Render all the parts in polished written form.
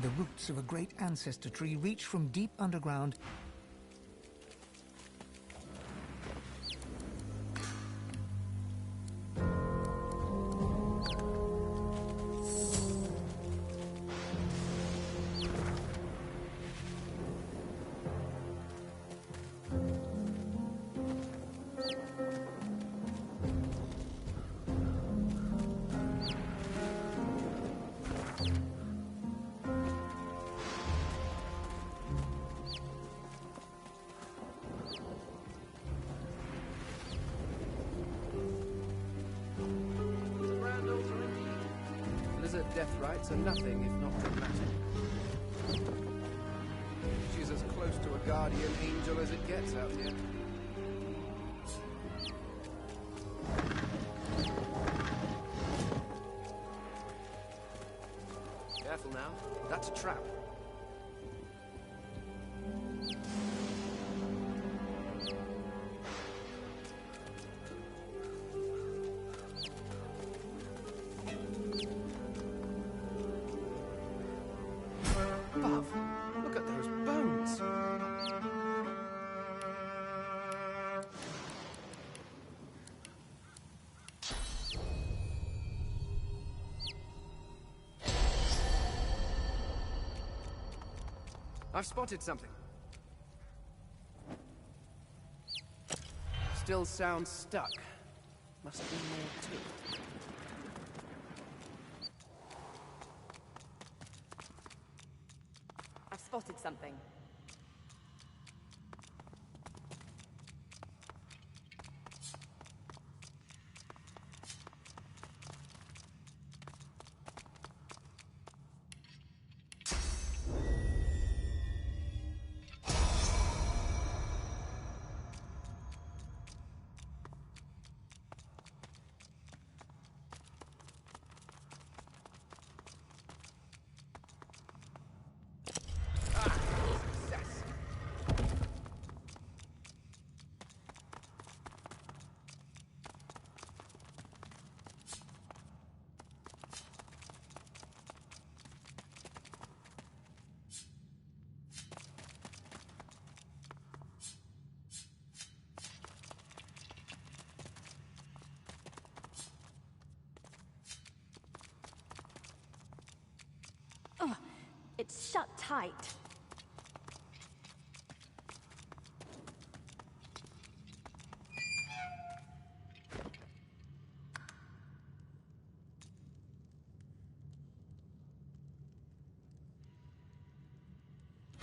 The roots of a great ancestor tree reach from deep underground death rites are nothing if not dramatic. She's as close to a guardian angel as it gets out here. Careful now, that's a trap. Look at those bones! I've spotted something. Still sounds stuck. Must be more to it. I've spotted something. Oh, it's shut tight.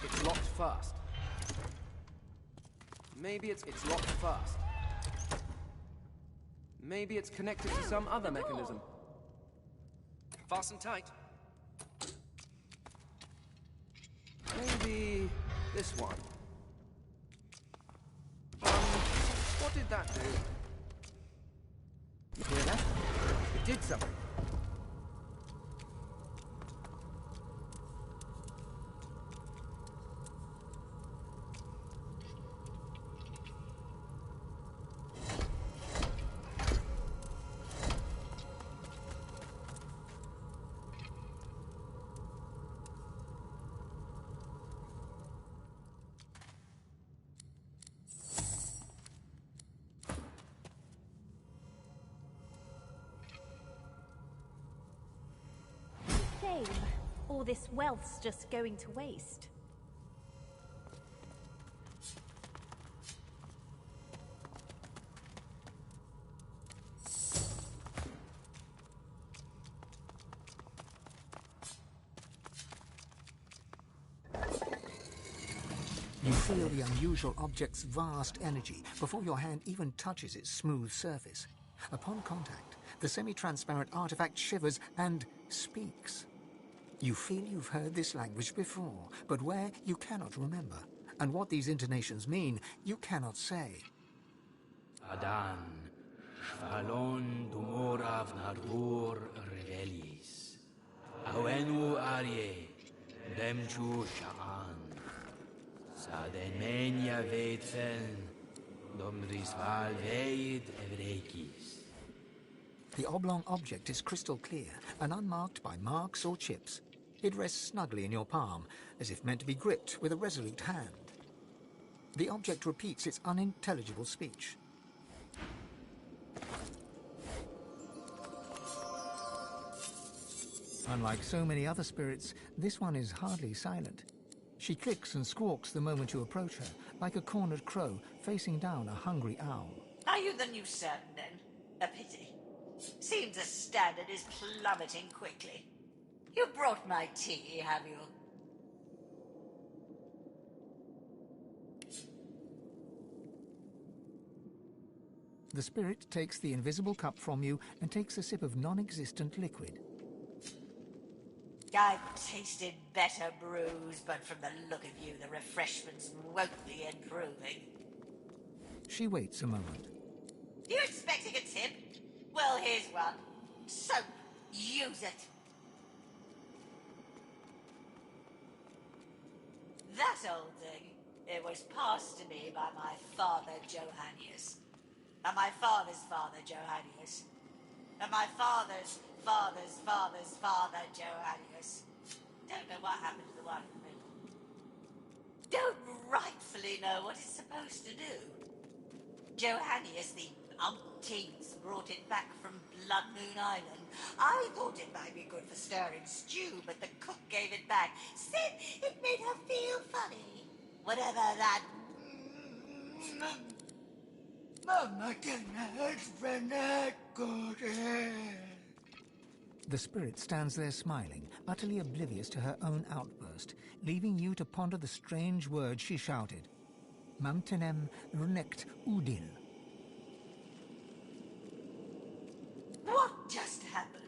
It's locked fast. Maybe it's locked fast. Maybe it's connected to some other mechanism. Fasten tight. Maybe this one. What did that do? You hear that? It did something. All this wealth's just going to waste. You feel the unusual object's vast energy before your hand even touches its smooth surface. Upon contact, the semi-transparent artifact shivers and speaks. You feel you've heard this language before, but where you cannot remember. And what these intonations mean, you cannot say. Adan, Shvalon Dumorav Nardur Revelis, Awenu Arye, Demchu Sha'an, Sademenia Veitfen, Domrisval Veit Evrekis. The oblong object is crystal clear and unmarked by marks or chips. It rests snugly in your palm, as if meant to be gripped with a resolute hand. The object repeats its unintelligible speech. Unlike so many other spirits, this one is hardly silent. She clicks and squawks the moment you approach her, like a cornered crow facing down a hungry owl. Are you the new servant, then? A pity. Seems the standard is plummeting quickly. You brought my tea, have you? The spirit takes the invisible cup from you and takes a sip of non-existent liquid. I've tasted better brews, but from the look of you, the refreshments won't be improving. She waits a moment. You expecting a tip? Well, here's one. So, use it. That old thing, it was passed to me by my father, Johannius. And my father's father, Johannius. And my father's father's father's father, Johannius. Don't know what happened to the one in the middle. Don't rightfully know what it's supposed to do. Johannius, the umpteenth, brought it back from Blood Moon Island. I thought it might be good for stirring stew, but the cook gave it back. Said it made her feel funny. Whatever that... Mama cannot run good. The spirit stands there smiling, utterly oblivious to her own outburst, leaving you to ponder the strange words she shouted. Mamtenem runect udil. What just happened?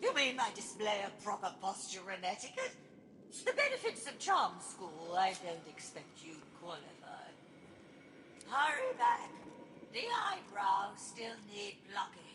You mean my display of proper posture and etiquette? The benefits of charm school, I don't expect you to qualify. Hurry back. The eyebrows still need blocking.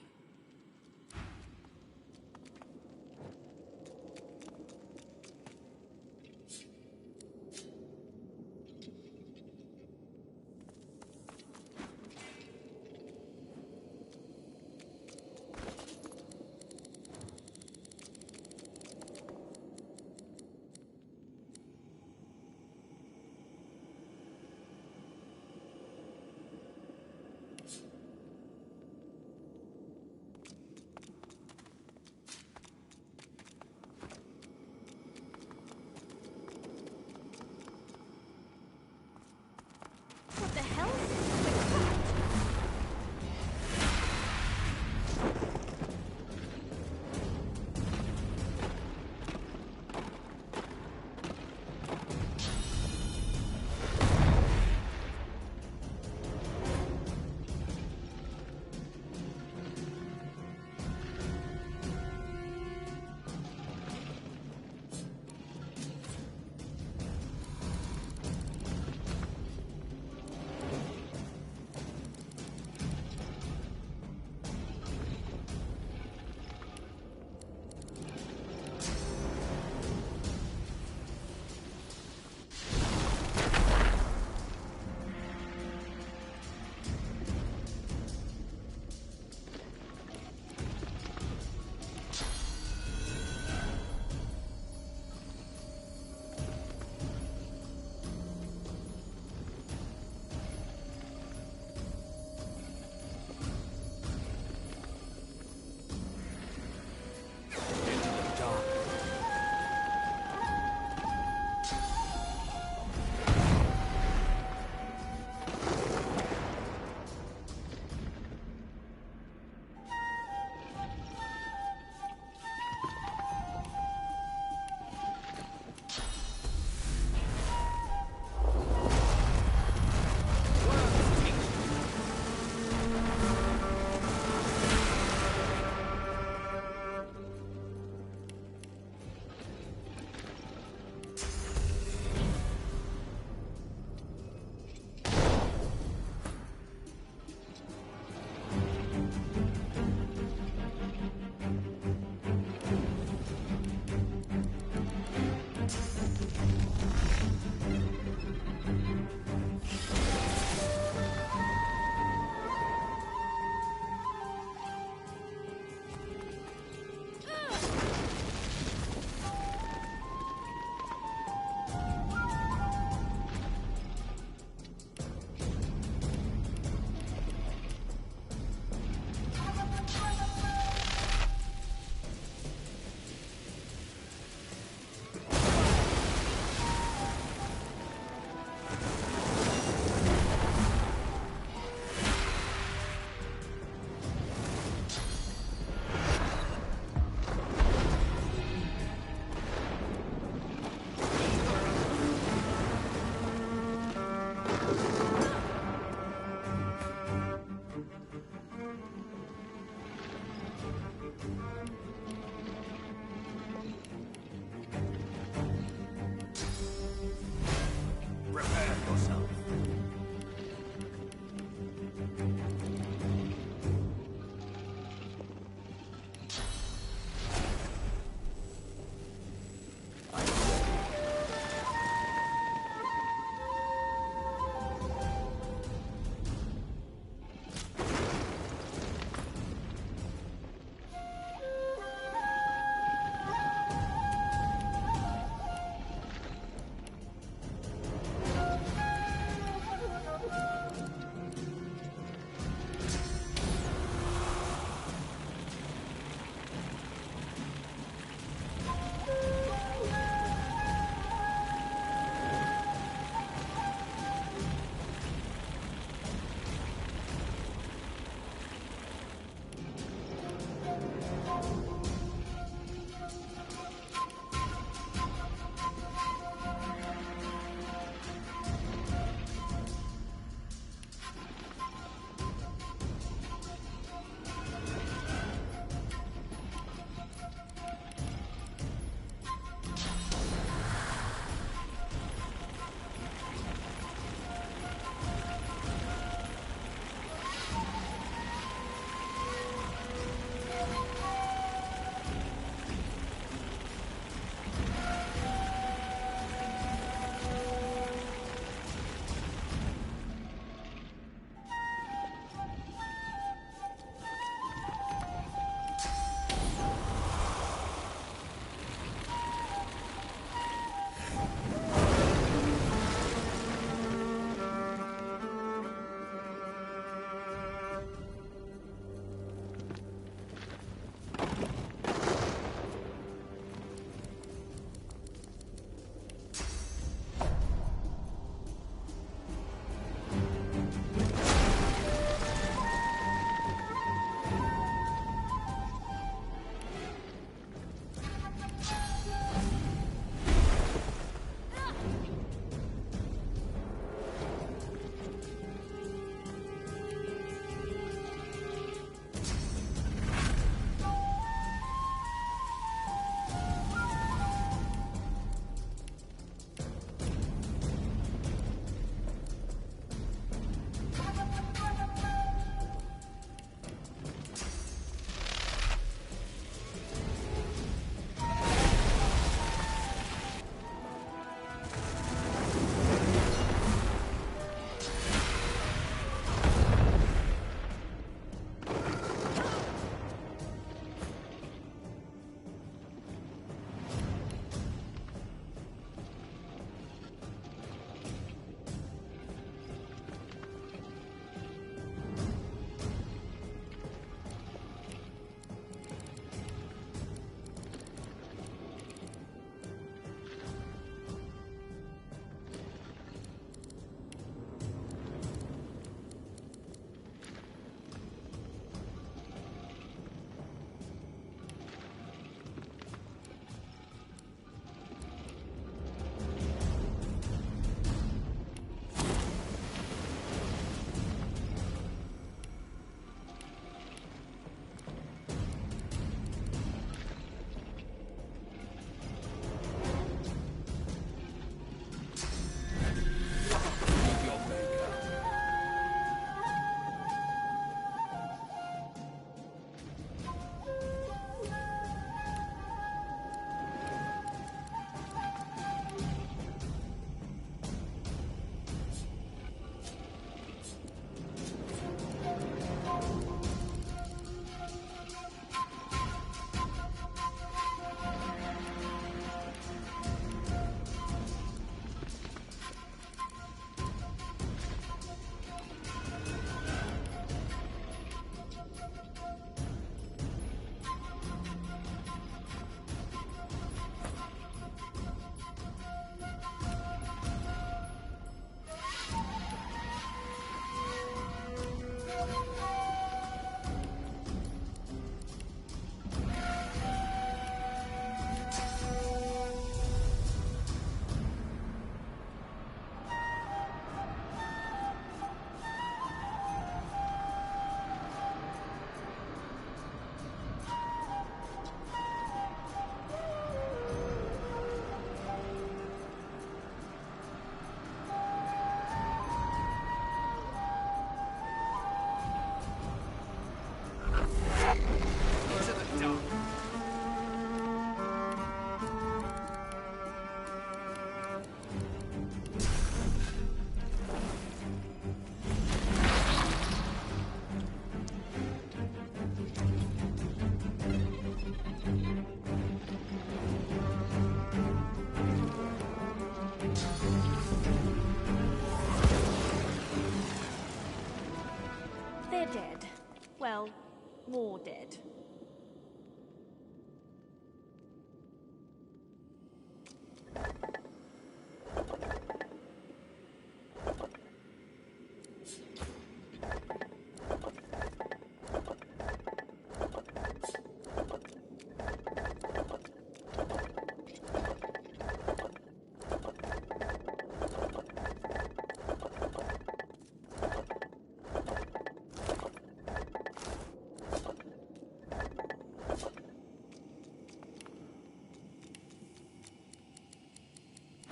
More dead.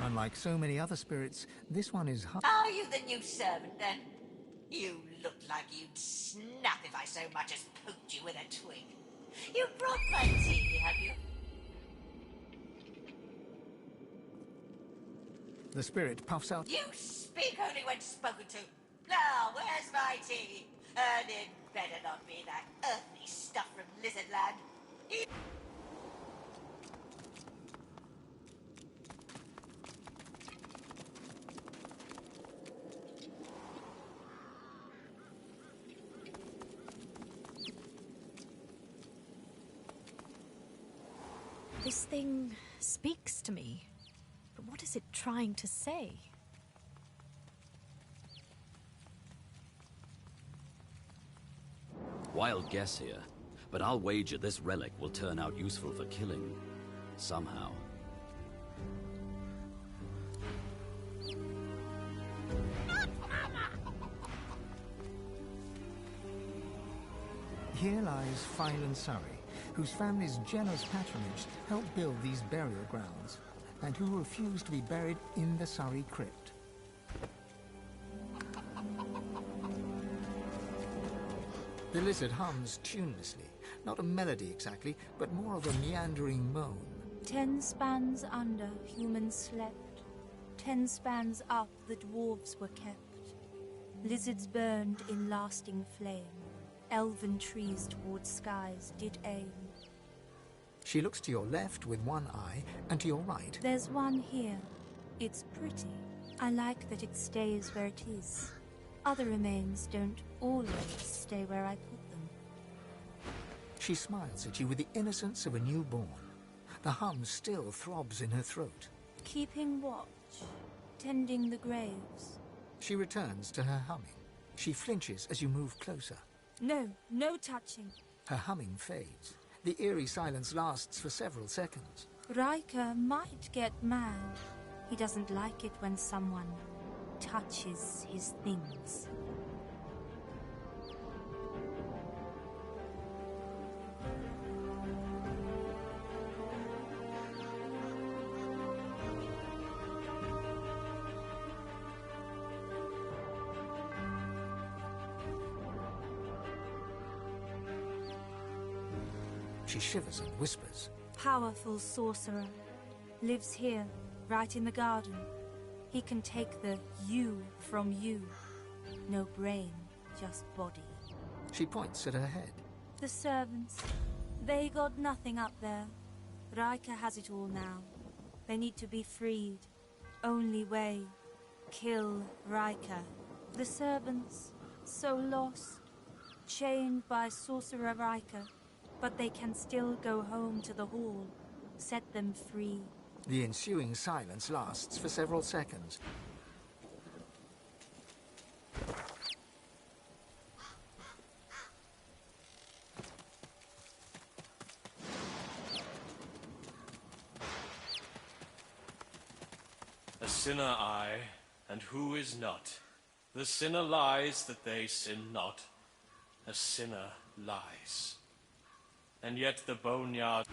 Unlike so many other spirits, this one is Are you the new servant, then? You look like you'd snap if I so much as poked you with a twig. You brought my tea, have you? The spirit puffs out. You speak only when spoken to. Now, where's my tea? And it better not be that earthly stuff from Lizardland. This thing speaks to me. But what is it trying to say? Wild guess here, but I'll wager this relic will turn out useful for killing. Somehow. Here lies Phylan Surrey, whose family's generous patronage helped build these burial grounds, and who refused to be buried in the Surrey crypt. The lizard hums tunelessly, not a melody exactly, but more of a meandering moan. 10 spans under, humans slept. 10 spans up, the dwarves were kept. Lizards burned in lasting flame. Elven trees towards skies did aim. She looks to your left with one eye, and to your right. There's one here. It's pretty. I like that it stays where it is. Other remains don't always stay where I put them. She smiles at you with the innocence of a newborn. The hum still throbs in her throat. Keeping watch, tending the graves. She returns to her humming. She flinches as you move closer. No, no touching. Her humming fades. The eerie silence lasts for several seconds. Riker might get mad. He doesn't like it when someone touches his things. She shivers and whispers. Powerful sorcerer. Lives here, right in the garden. He can take the you from you. No brain, just body. She points at her head. The servants, they got nothing up there. Riker has it all now. They need to be freed. Only way. Kill Riker. The servants, so lost. Chained by Sorcerer Riker. But they can still go home to the hall. Set them free. The ensuing silence lasts for several seconds. A sinner I, and who is not? The sinner lies that they sin not. A sinner lies. And yet the boneyard...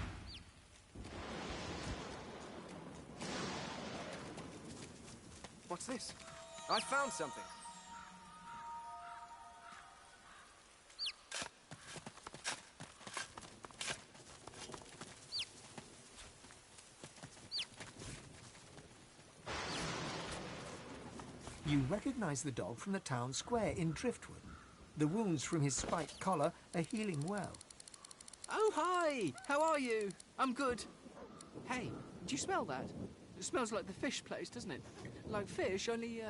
What's this? I found something. You recognize the dog from the town square in Driftwood. The wounds from his spiked collar are healing well. Oh, hi! How are you? I'm good. Hey, do you smell that? It smells like the fish place, doesn't it? Like fish, only,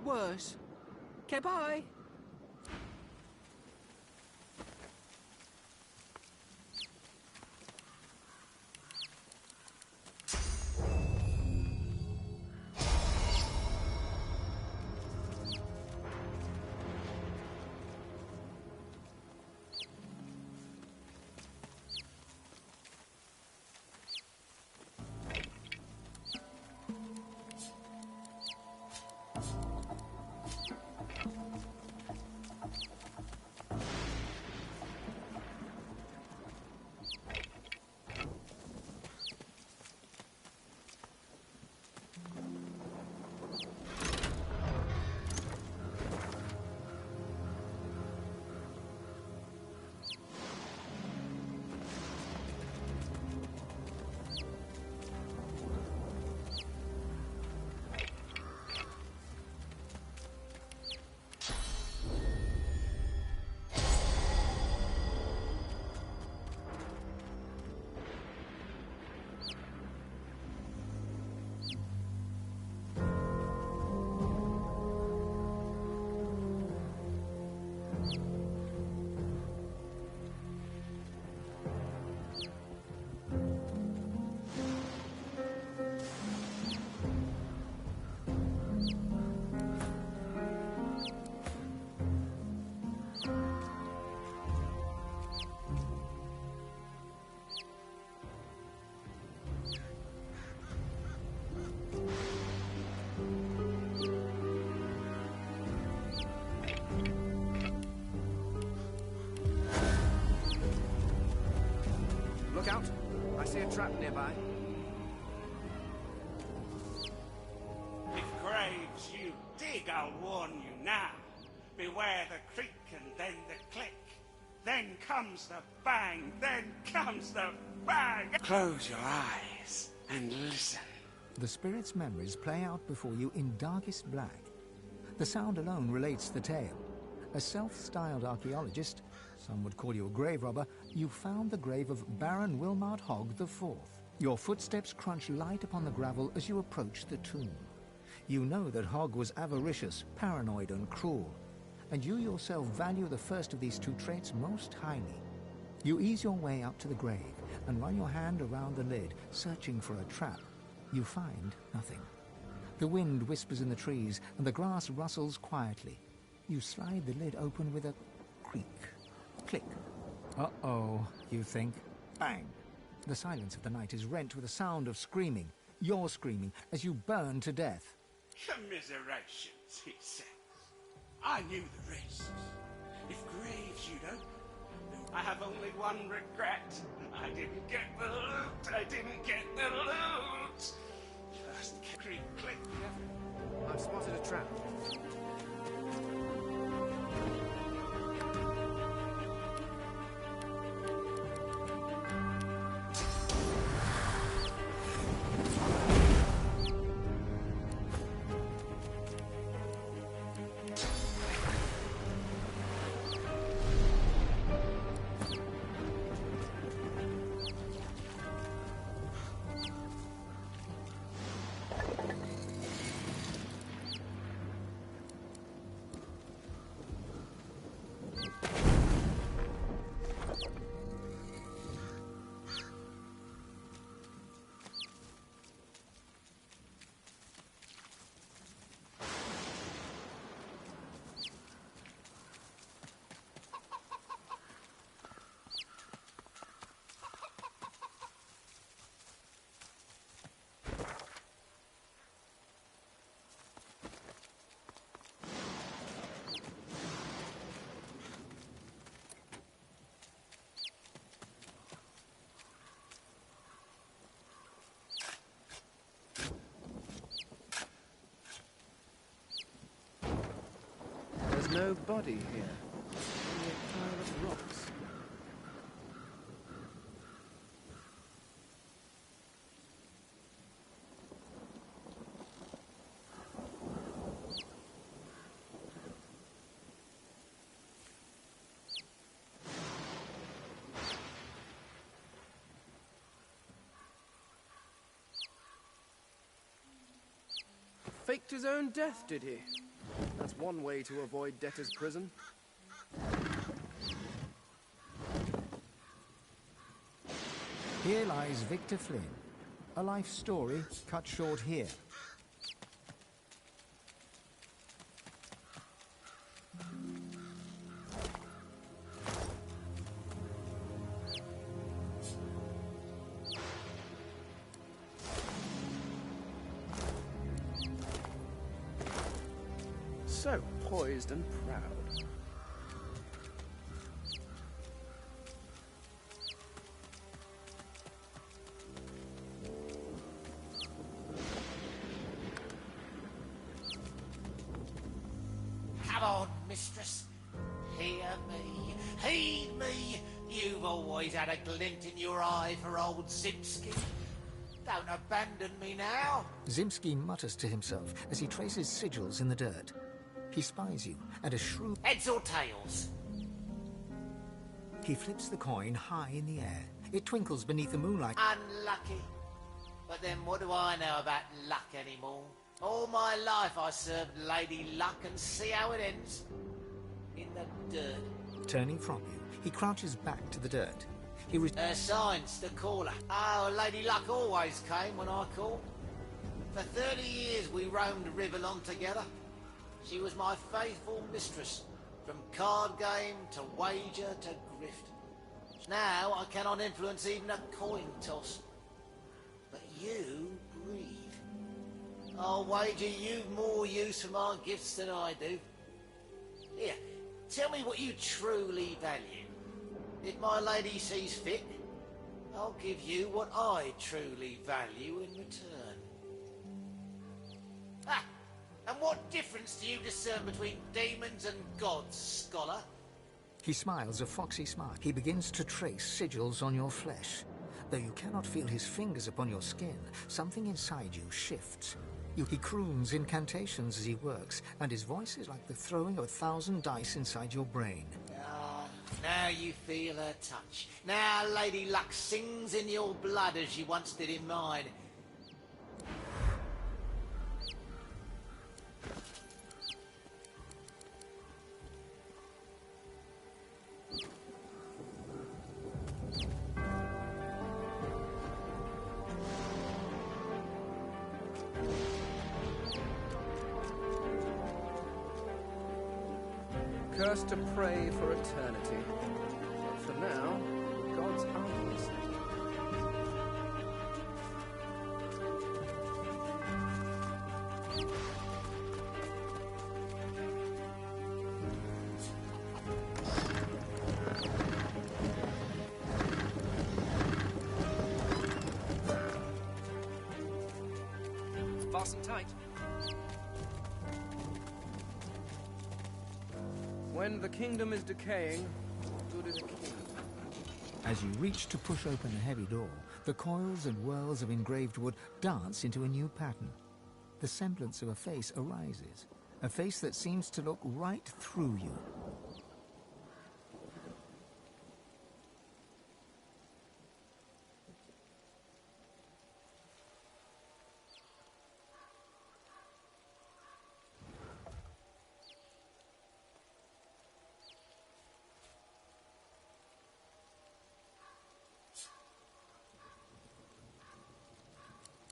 worse. Okay, bye! trap nearby. If graves you dig, I'll warn you now. Beware the creak and then the click. Then comes the bang, then comes the bang. Close your eyes and listen. The spirit's memories play out before you in darkest black. The sound alone relates the tale. A self-styled archaeologist, some would call you a grave robber, you found the grave of Baron Wilmart Hogg IV. Your footsteps crunch light upon the gravel as you approach the tomb. You know that Hogg was avaricious, paranoid and cruel, and you yourself value the first of these two traits most highly. You ease your way up to the grave and run your hand around the lid, searching for a trap. You find nothing. The wind whispers in the trees and the grass rustles quietly. You slide the lid open with a creak. Click. Uh-oh, you think. Bang! The silence of the night is rent with a sound of screaming. You're screaming as you burn to death. Commiserations, he says. I knew the risks. If graves you'd open, I have only one regret. I didn't get the loot. I didn't get the loot. First creak, click. I've spotted a trap. There's no body here. Only a pile of rocks. Faked his own death, did he? That's one way to avoid debtor's prison. Here lies Victor Flynn. A life story cut short here. So poised and proud. Come on, mistress. Hear me. Heed me. You've always had a glint in your eye for old Zimski. Don't abandon me now. Zimski mutters to himself as he traces sigils in the dirt. He spies you, and a shrewd... Heads or tails? He flips the coin high in the air. It twinkles beneath the moonlight. Unlucky. But then what do I know about luck anymore? All my life I served Lady Luck and see how it ends. In the dirt. Turning from you, he crouches back to the dirt. He Her signs, the caller. Oh, Lady Luck always came when I called. For 30 years we roamed Riverlon together. She was my faithful mistress, from card game to wager to grift. Now I cannot influence even a coin toss. But you breathe. I'll wager you've more use for my gifts than I do. Here, tell me what you truly value. If my lady sees fit, I'll give you what I truly value in return. Ah! And what difference do you discern between demons and gods, scholar? He smiles a foxy smile. He begins to trace sigils on your flesh. Though you cannot feel his fingers upon your skin, something inside you shifts. He croons incantations as he works, and his voice is like the throwing of 1,000 dice inside your brain. Ah, now you feel her touch. Now Lady Luck sings in your blood as she once did in mine. Cursed to pray for eternity. But for now, God's arms. Fasten tight. When the kingdom is decaying, what good is a king? As you reach to push open a heavy door, the coils and whirls of engraved wood dance into a new pattern. The semblance of a face arises, a face that seems to look right through you.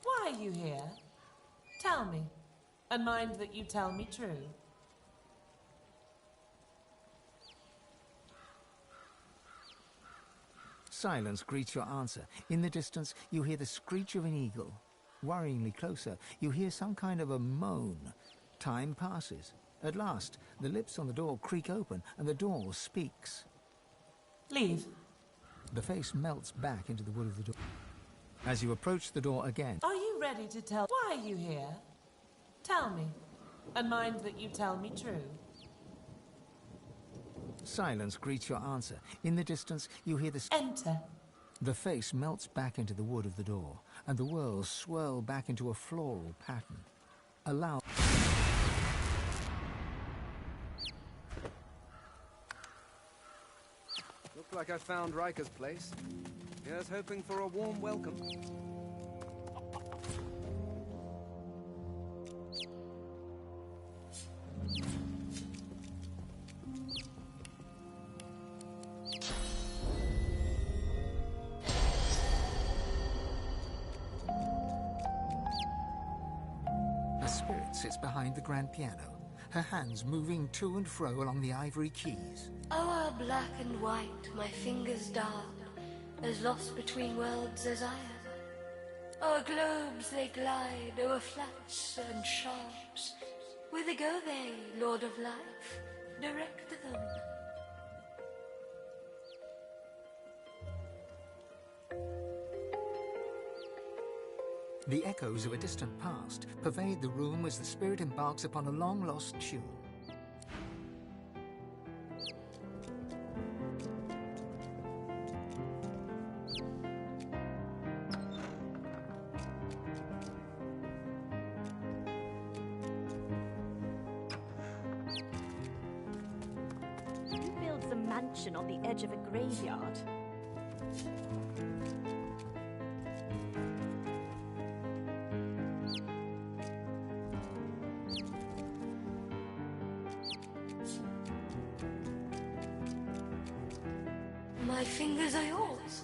Why are you here? Tell me, and mind that you tell me true. Silence greets your answer. In the distance, you hear the screech of an eagle. Worryingly closer, you hear some kind of a moan. Time passes. At last, the lips on the door creak open, and the door speaks. Leave. The face melts back into the wood of the door. As you approach the door again... Are you ready to tell? Why are you here? Tell me, and mind that you tell me true. Silence greets your answer. In the distance, you hear the... Enter. The face melts back into the wood of the door, and the whirls swirl back into a floral pattern. Allow... Looks like I found Riker's place. Here's hoping for a warm welcome. A spirit sits behind the grand piano, her hands moving to and fro along the ivory keys. O'er black and white, my fingers dark, as lost between worlds as I am. O'er globes they glide, o'er flats and sharps. Whither go they, Lord of Life? Direct them. The echoes of a distant past pervade the room as the spirit embarks upon a long-lost tune. Who builds a mansion on the edge of a graveyard? My fingers are yours.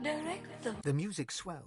Direct them. The music swells.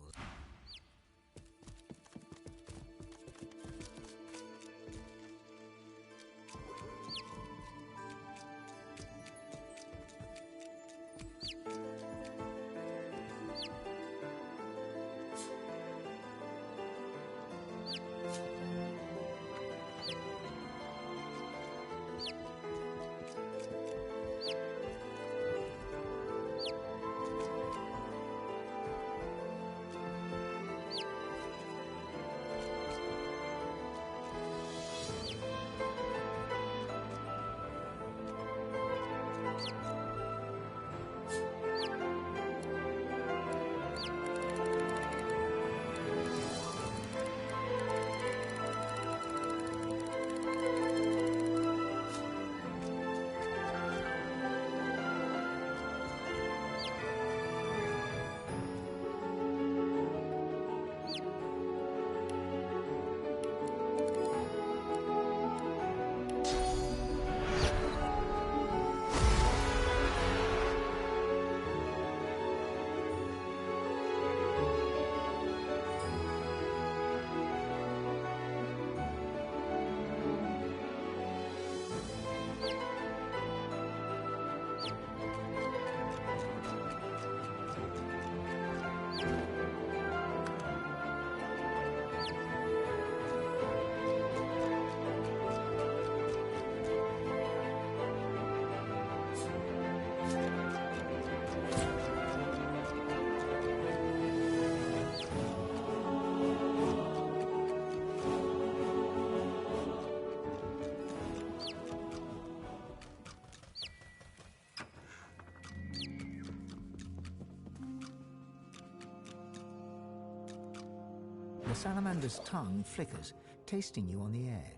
The salamander's tongue flickers, tasting you on the air.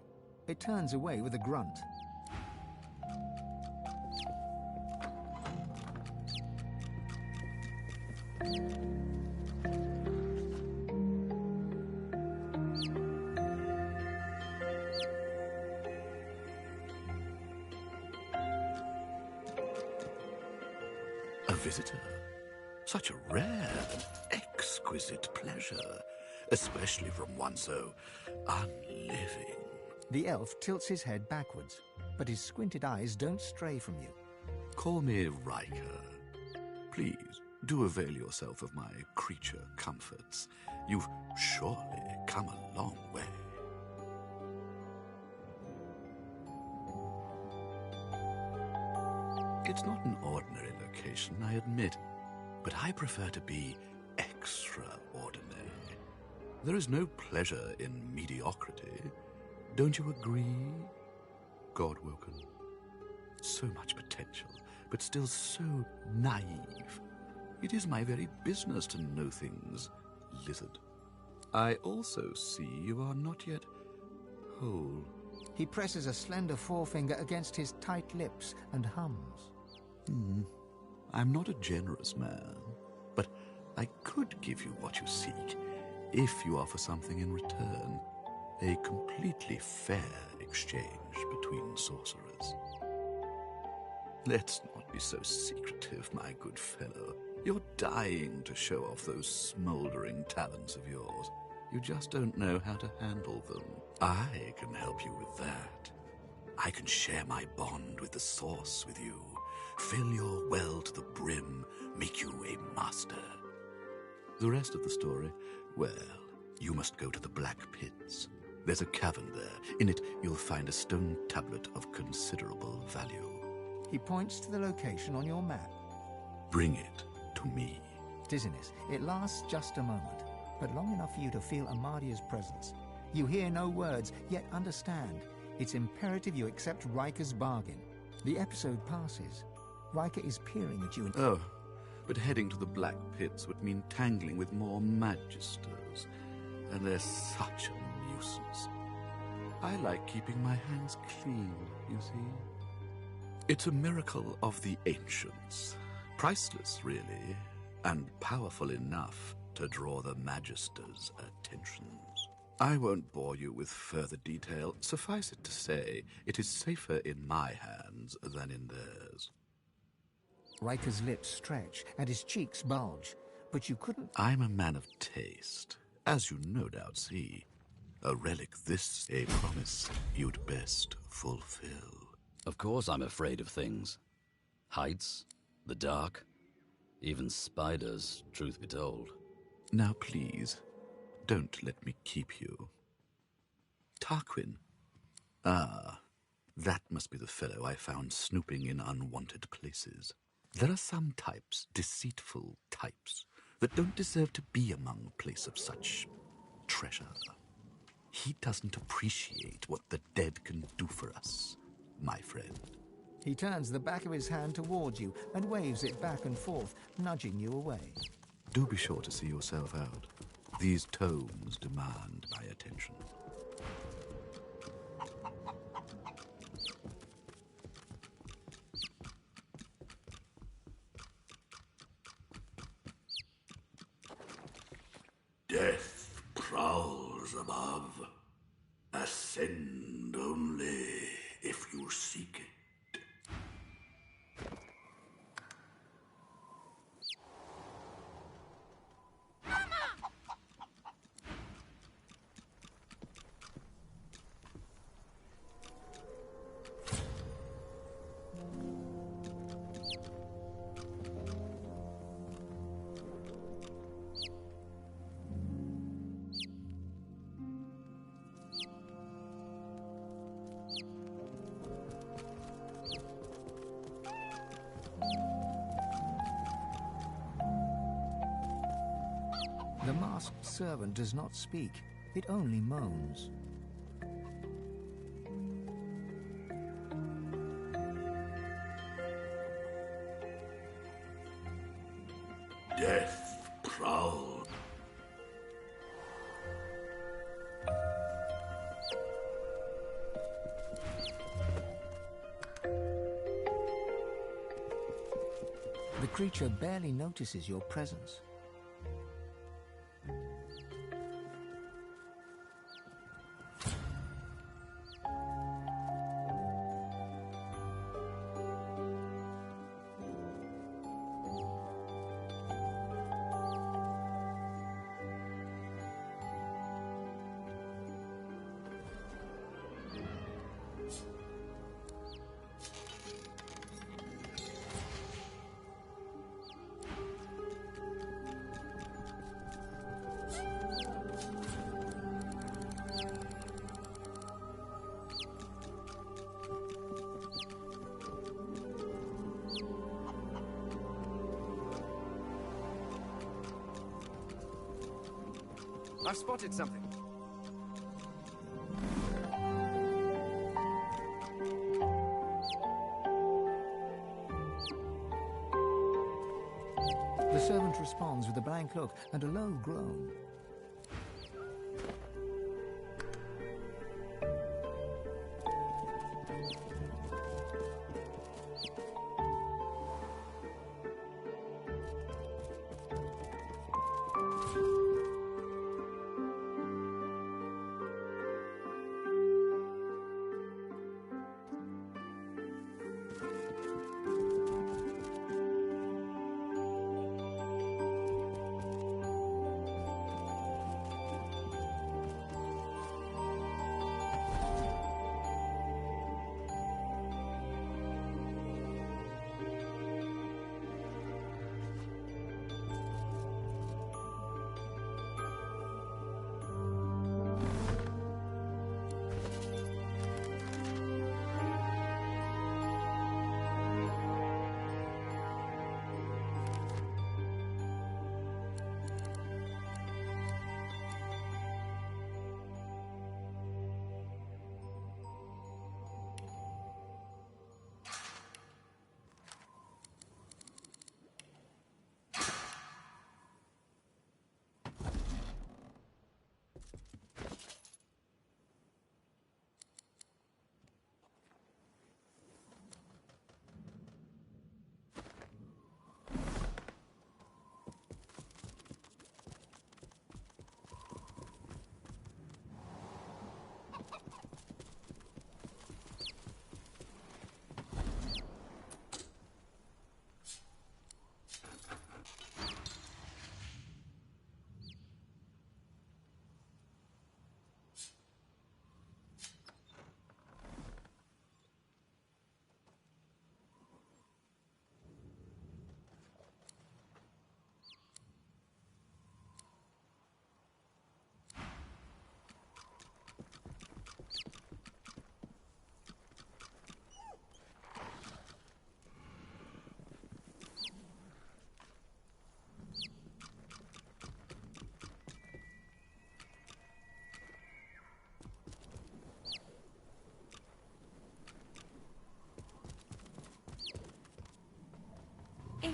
It turns away with a grunt. A visitor? Such a rare and exquisite pleasure, especially from one so unliving. The elf tilts his head backwards, but his squinted eyes don't stray from you. Call me Riker. Please, do avail yourself of my creature comforts. You've surely come a long way. It's not an ordinary location, I admit, but I prefer to be extraordinary. There is no pleasure in mediocrity. Don't you agree, Godwoken? So much potential, but still so naive. It is my very business to know things, lizard. I also see you are not yet whole. He presses a slender forefinger against his tight lips and hums. I'm not a generous man, but I could give you what you seek if you offer something in return. A completely fair exchange between sorcerers. Let's not be so secretive, my good fellow. You're dying to show off those smoldering talents of yours. You just don't know how to handle them. I can help you with that. I can share my bond with the source with you, fill your well to the brim, make you a master. The rest of the story, well, you must go to the Black Pits. There's a cavern there. In it, you'll find a stone tablet of considerable value. He points to the location on your map. Bring it to me. Dizziness. It lasts just a moment, but long enough for you to feel Amadia's presence. You hear no words, yet understand. It's imperative you accept Riker's bargain. The episode passes. Riker is peering at you. Oh, but heading to the Black Pits would mean tangling with more magisters, and they're such a nuisance. I like keeping my hands clean, you see. It's a miracle of the ancients. Priceless, really, and powerful enough to draw the magisters' attentions. I won't bore you with further detail. Suffice it to say, it is safer in my hands than in theirs. Riker's lips stretch and his cheeks bulge, but you couldn't... I'm a man of taste, as you no doubt see. A relic this a promise you'd best fulfill. Of course I'm afraid of things. Heights, the dark, even spiders, truth be told. Now please, don't let me keep you. Tarquin. Ah, that must be the fellow I found snooping in unwanted places. There are some types, deceitful types, that don't deserve to be among a place of such treasure. He doesn't appreciate what the dead can do for us, my friend. He turns the back of his hand towards you and waves it back and forth, nudging you away. Do be sure to see yourself out. These tomes demand my attention. Death prowls above. Ascend only if you seek it. The masked servant does not speak. It only moans. Death prowl. The creature barely notices your presence. I've spotted something. The servant responds with a blank look and a low groan.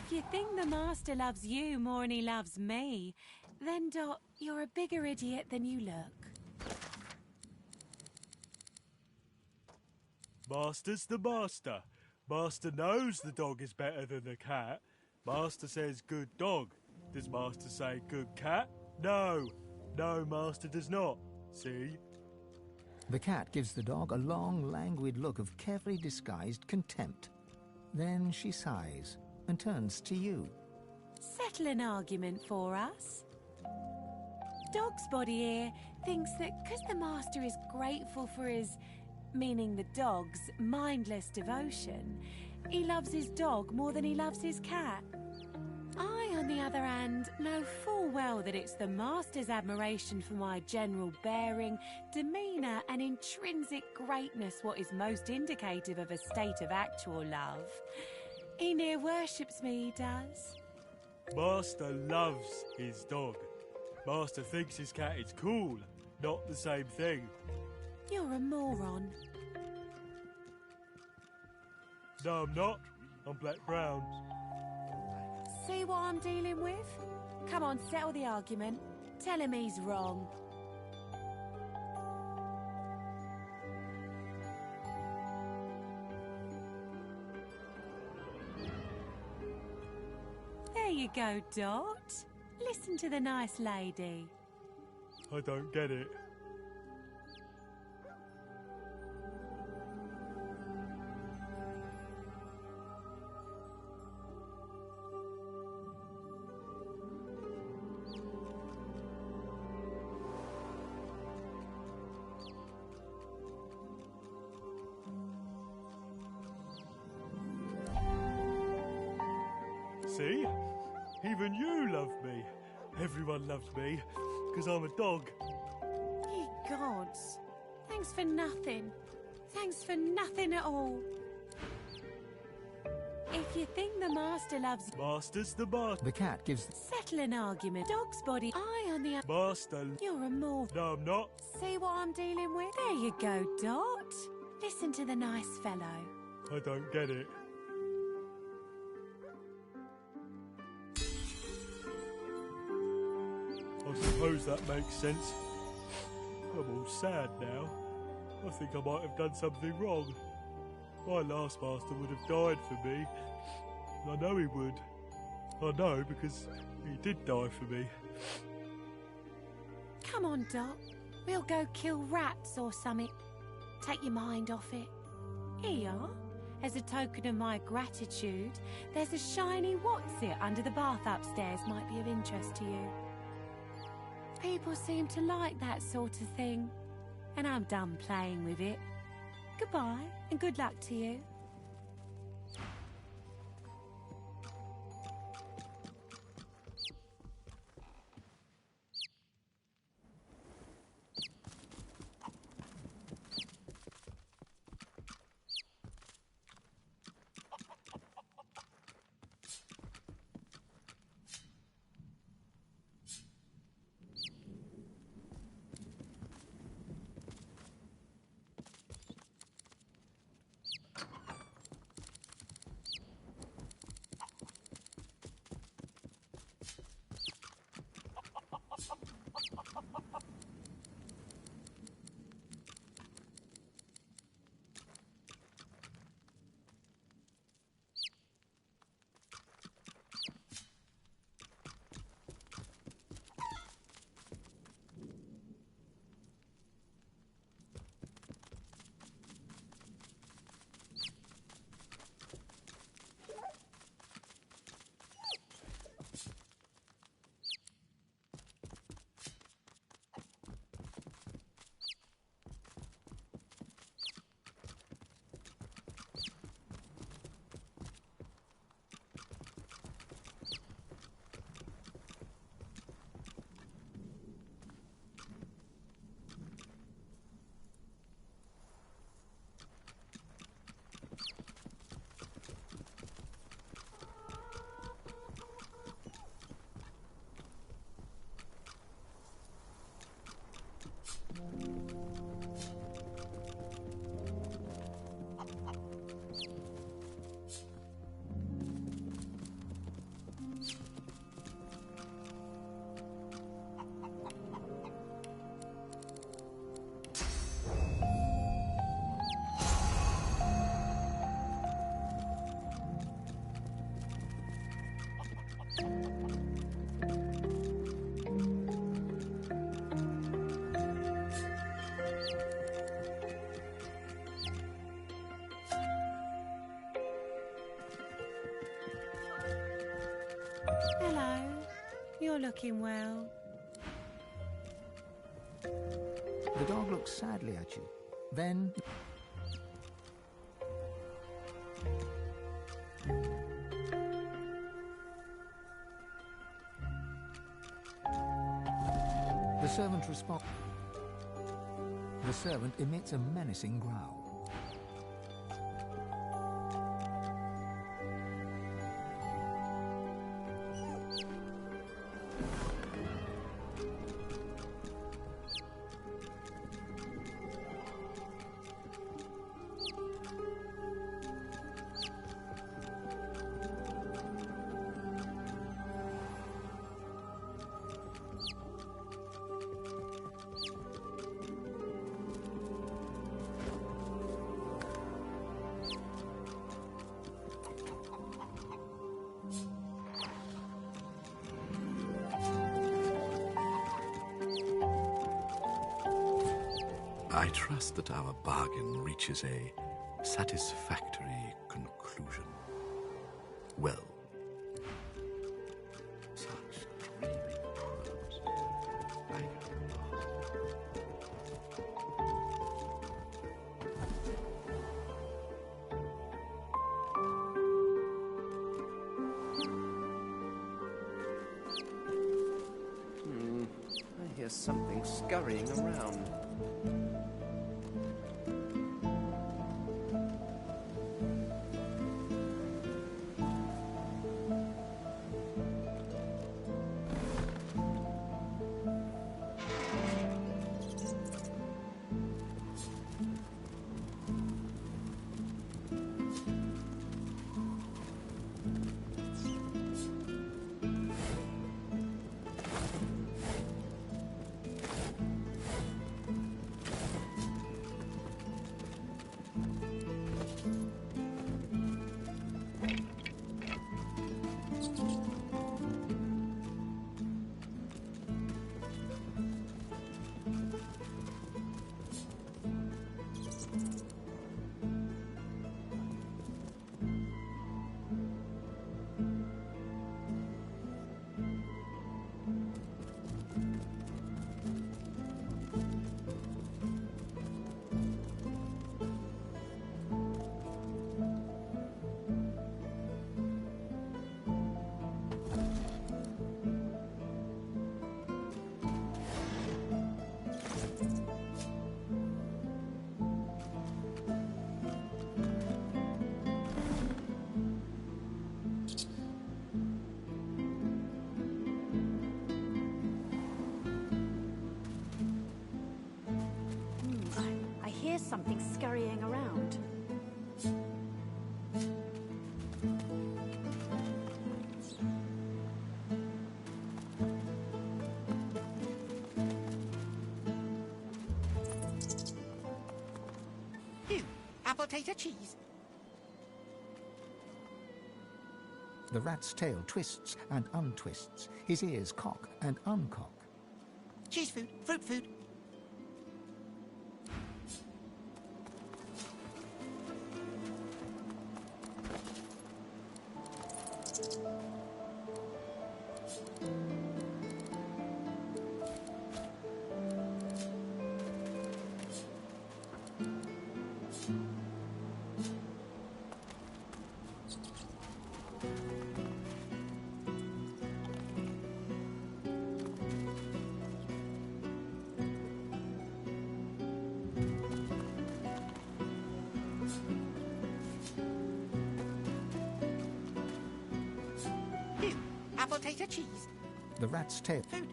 If you think the Master loves you more than he loves me, then, Dot, you're a bigger idiot than you look. Master's the master. Master knows the dog is better than the cat. Master says good dog. Does Master say good cat? No. No, Master does not. See? The cat gives the dog a long, languid look of carefully disguised contempt. Then she sighs and turns to you. Settle an argument for us. Dog's body here thinks that because the Master is grateful for his, meaning the dog's, mindless devotion, he loves his dog more than he loves his cat. I, on the other hand, know full well that it's the Master's admiration for my general bearing, demeanour and intrinsic greatness what is most indicative of a state of actual love. He near worships me, he does. Master loves his dog. Master thinks his cat is cool, not the same thing. You're a moron. No, I'm not. I'm black-brown. See what I'm dealing with? Come on, settle the argument. Tell him he's wrong. There you go, Dot. Listen to the nice lady. I don't get it. See? Even you love me. Everyone loves me, because I'm a dog. Ye gods. Thanks for nothing. Thanks for nothing at all. If you think the master loves you... Master's the master. The cat gives... Settle an argument. Dog's body. I on the... Master. You're a more... No, I'm not. See what I'm dealing with? There you go, Dot. Listen to the nice fellow. I don't get it. I suppose that makes sense. I'm all sad now. I think I might have done something wrong. My last master would have died for me. I know he would. I know because he did die for me. Come on, Dot. We'll go kill rats or something. Take your mind off it. Here you are. As a token of my gratitude, there's a shiny what's-it under the bath upstairs might be of interest to you. People seem to like that sort of thing, and I'm done playing with it. Goodbye, and good luck to you. Hello. You're looking well. The dog looks sadly at you. Then... The servant responds. The servant emits a menacing growl. I trust that our bargain reaches a satisfactory conclusion. Well, such screaming words. I hear something scurrying around. I hear something scurrying around. Apple tater cheese. The rat's tail twists and untwists. His ears cock and uncock. Cheese food, fruit food. Apple tater cheese. The rat's tail. Food.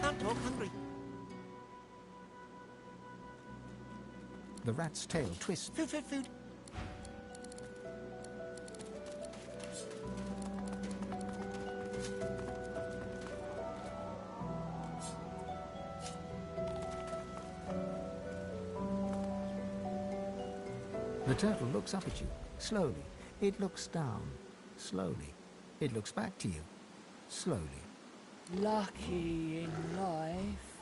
Can't talk, hungry. The rat's tail twists. Food, food, food. The turtle looks up at you, slowly. It looks down, slowly. It looks back to you, slowly. Lucky in life,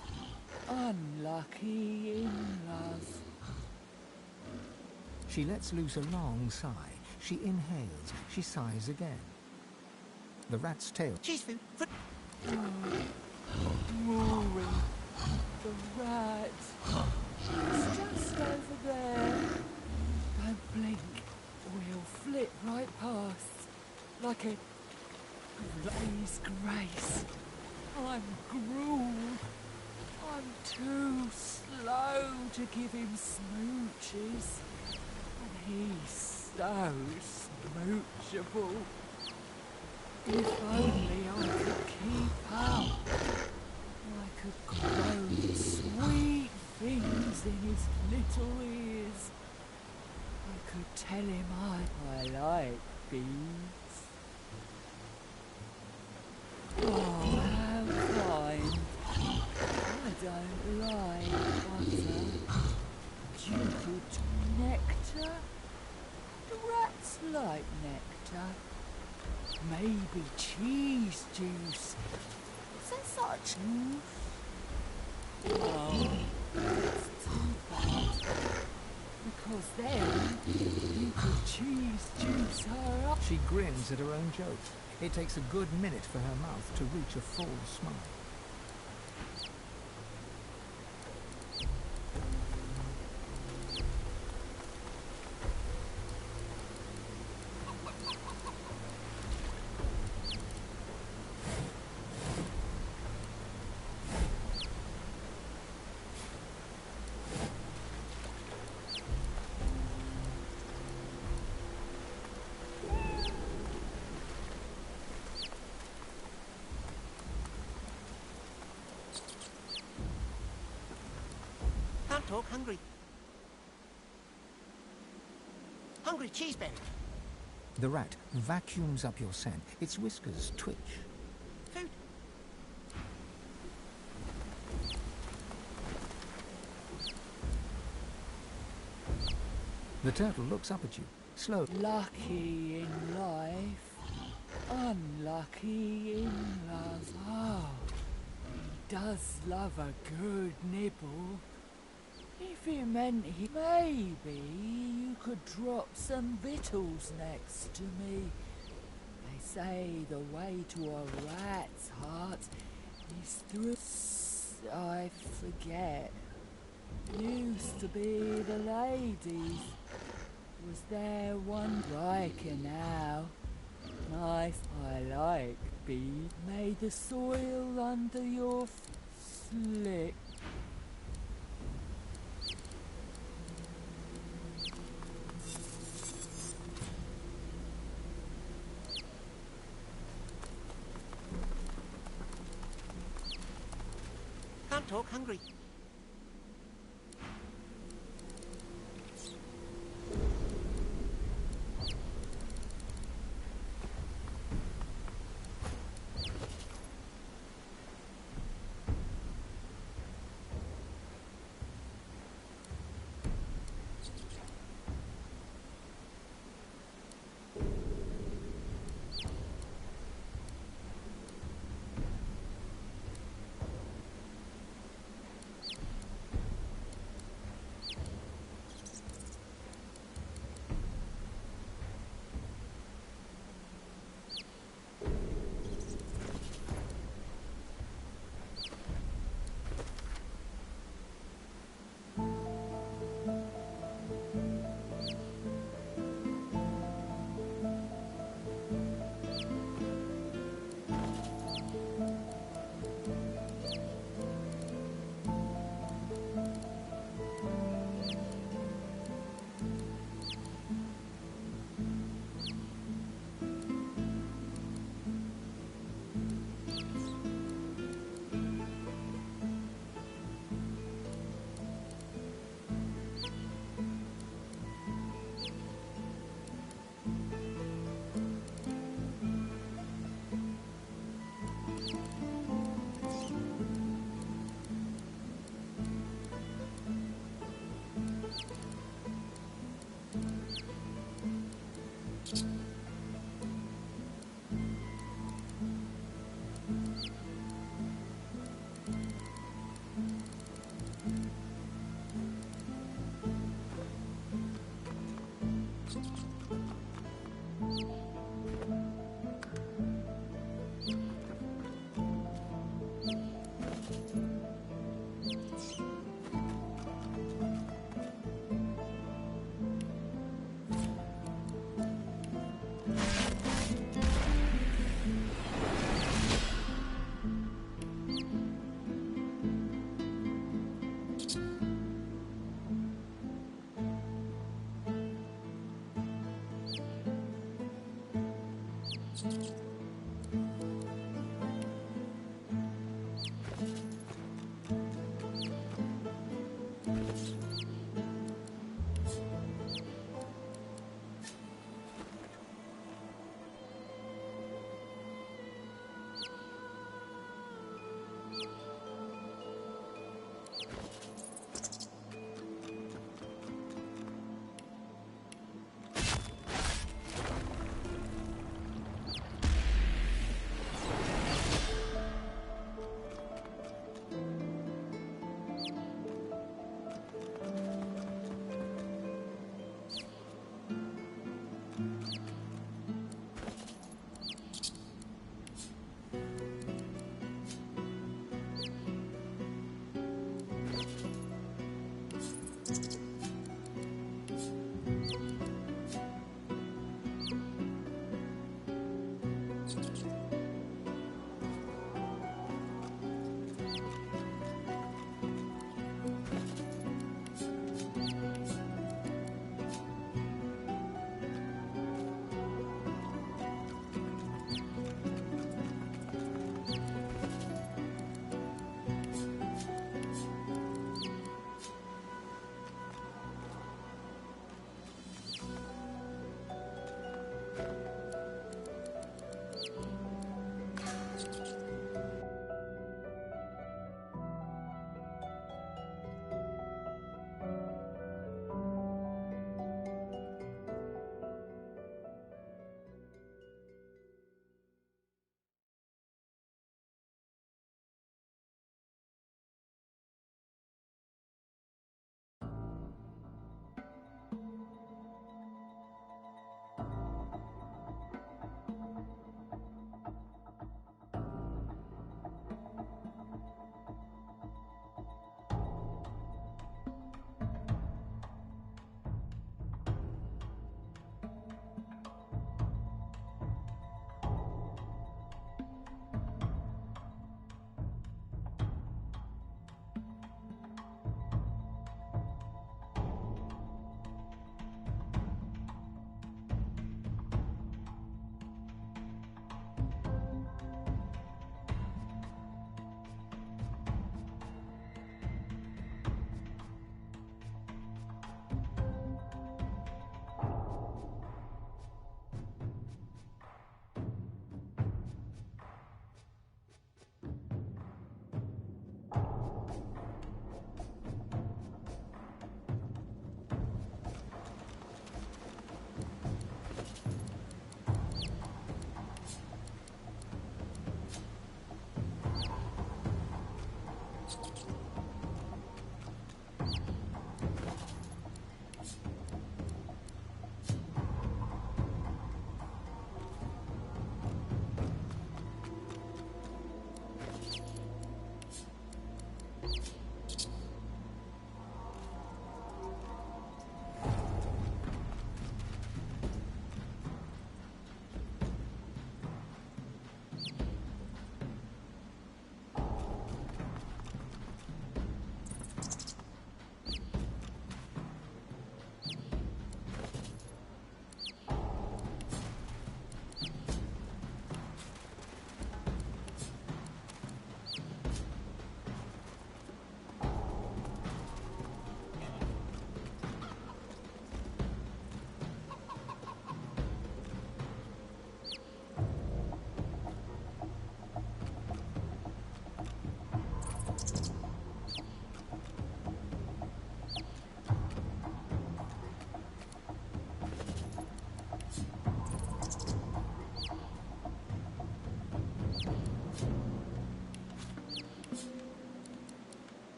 unlucky in love. She lets loose a long sigh. She inhales. She sighs again. The rat's tail. Cheese food. Food. Rory, the rat. It's just over there. Don't blink, or he'll flit right past, like a Please, Grace. I'm gruel. I'm too slow to give him smooches. And he's so smoochable. If only I could keep up. I could grow sweet things in his little ears. I could tell him I like bees. Oh, how kind. I don't like butter. You could like nectar. Maybe cheese juice. Is there such juice? Oh, it's too bad. Because then you could cheese juice her up. She grins at her own joke. It takes a good minute for her mouth to reach a full smile. Can't talk, hungry. Hungry cheeseberry. The rat vacuums up your scent. Its whiskers twitch. Food. The turtle looks up at you, slow. Lucky in life, unlucky in love. Oh, he does love a good nibble. If it meant maybe you could drop some victuals next to me. They say the way to a rat's heart is through... I forget. Used to be the ladies. Was there one Riker now? Nice, I like beef. Made the soil under your slick. Can't talk, hungry.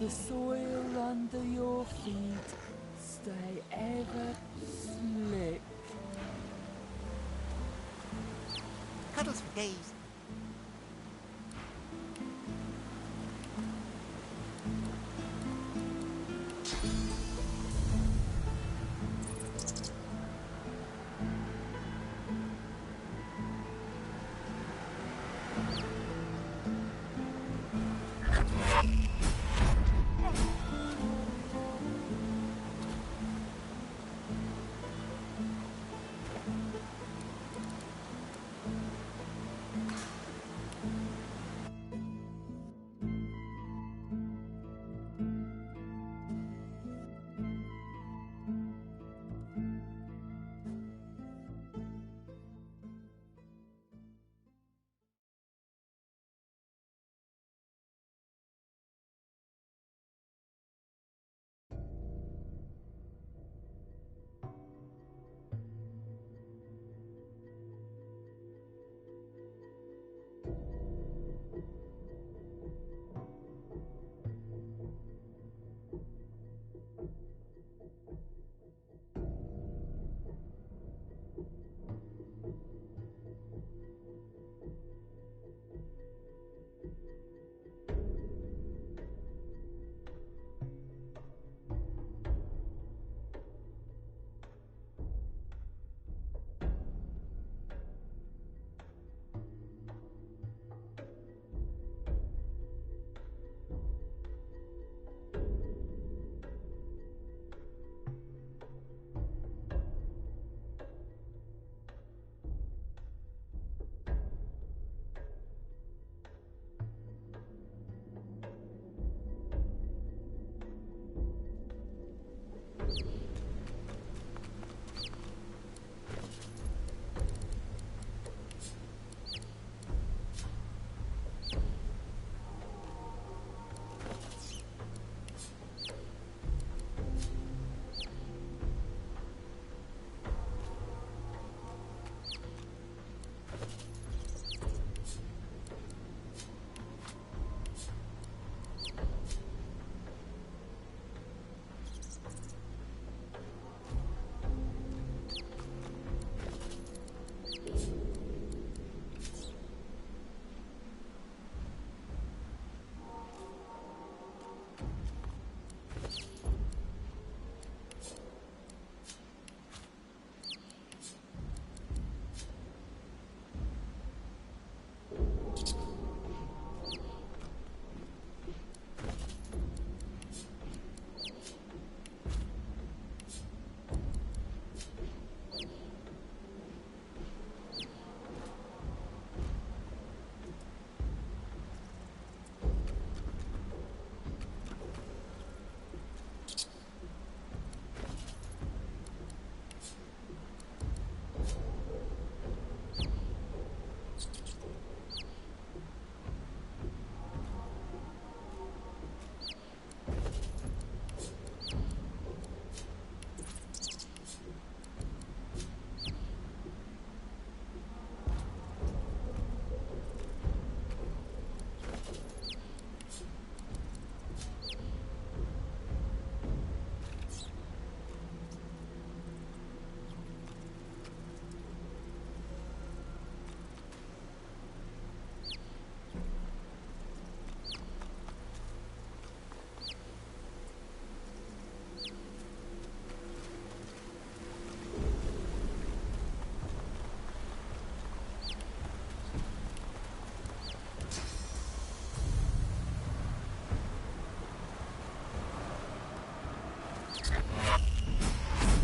the soil under your feet stay ever slick. Cuddles for days.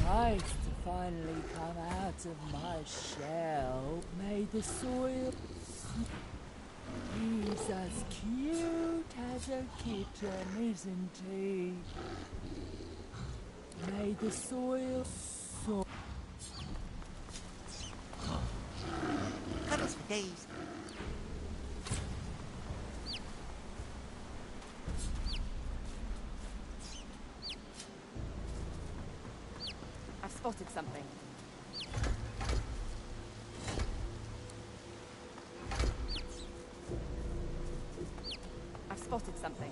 Nice to finally come out of my shell. May the soil... He's as cute as a kitten, isn't he? May the soil... Cuddles for days. I've spotted something. I've spotted something.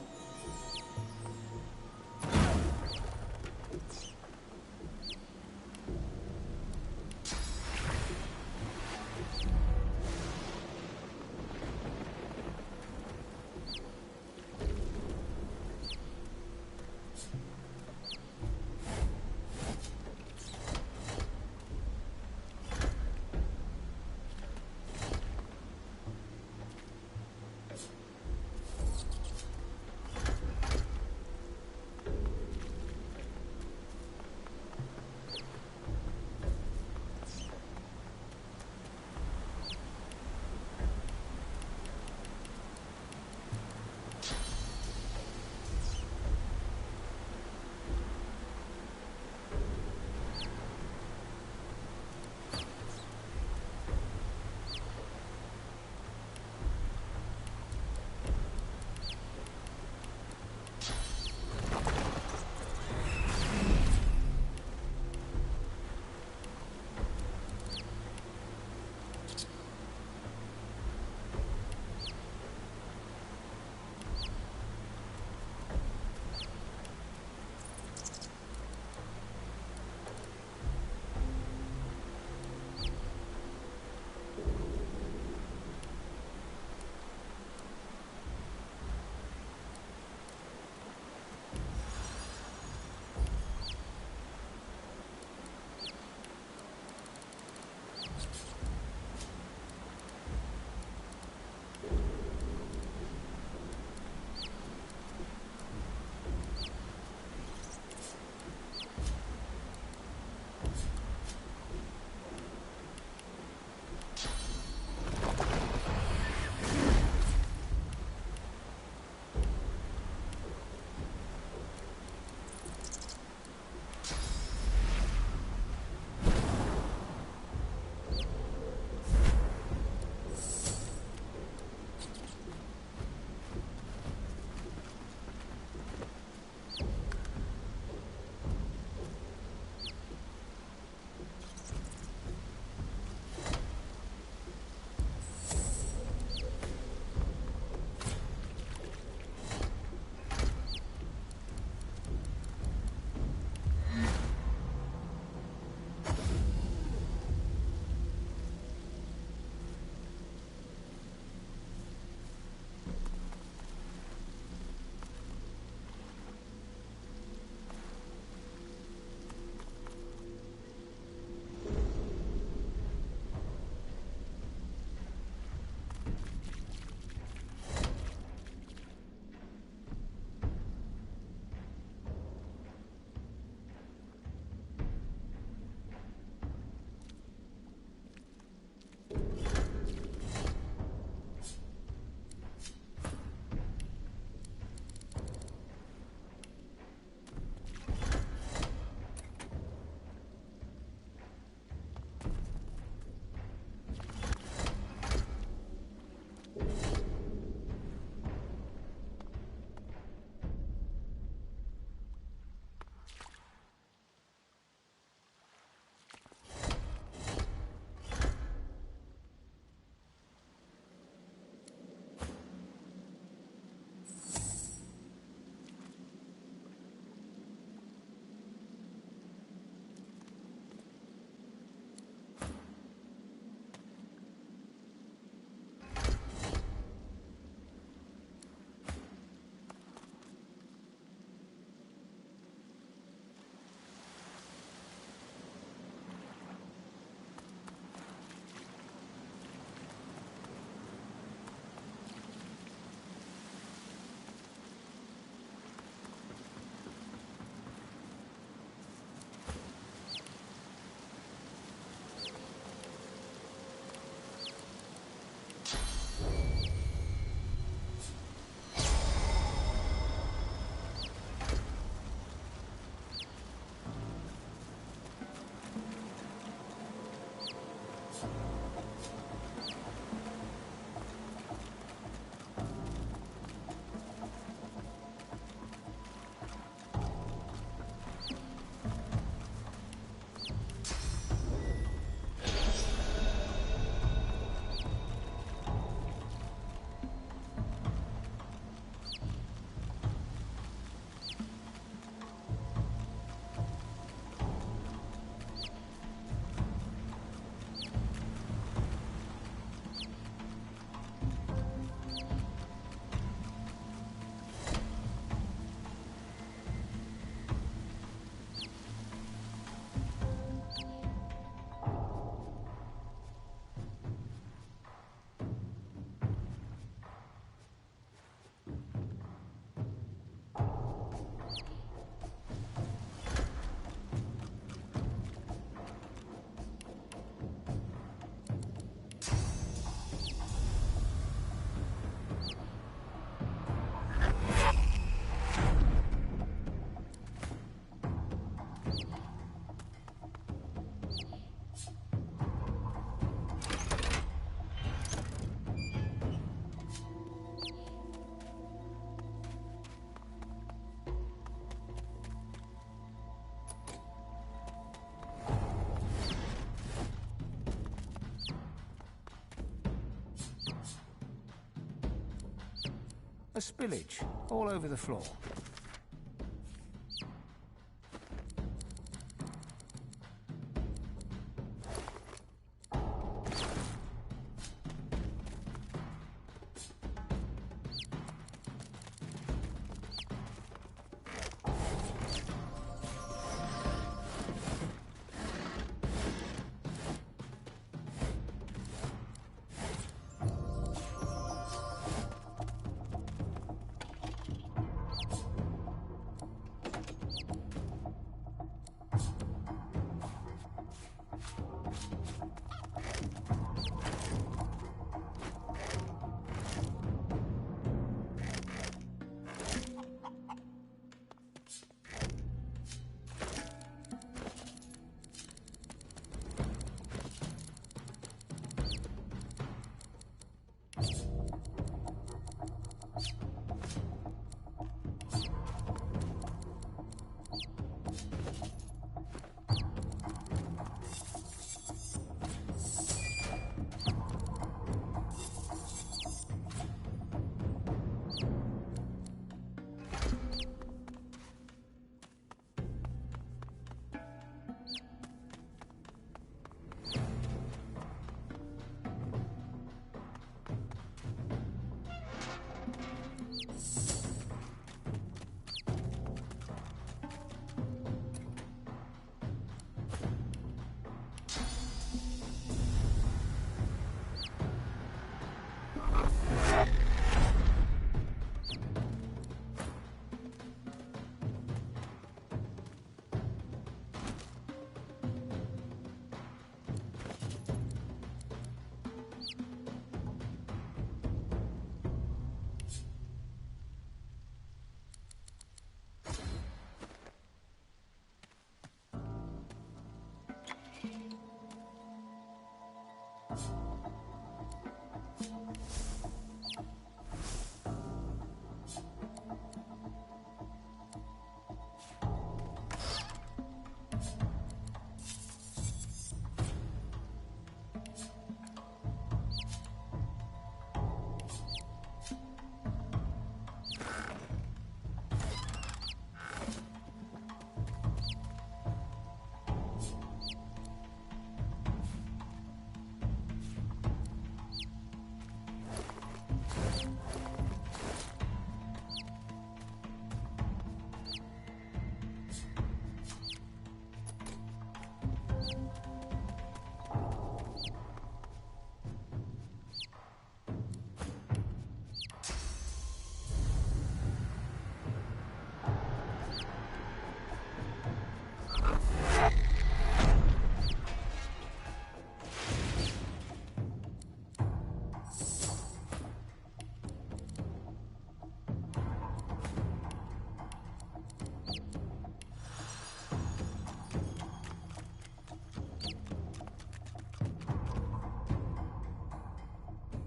A spillage all over the floor.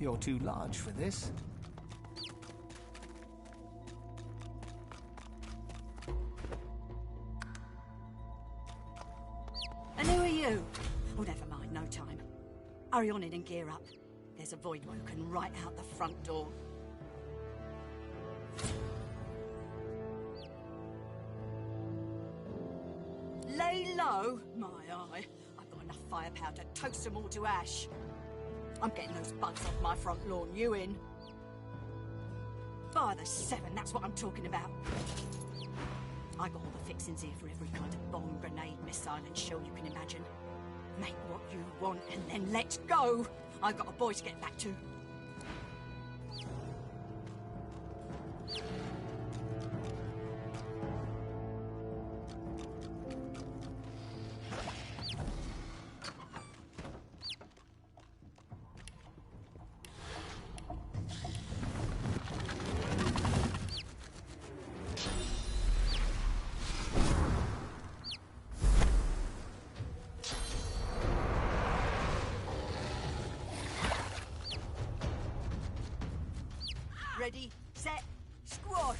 You're too large for this. And who are you? Oh, never mind, no time. Hurry on in and gear up. There's a void woken right out the front door. Lay low? My eye. I've got enough firepower to toast them all to ash. I'm getting those bugs off my front lawn. You in? By the 7, that's what I'm talking about. I got all the fixings here for every kind of bomb, grenade, missile and shell you can imagine. Make what you want and then let's go. I've got a boy to get back to. Ready, set, squash!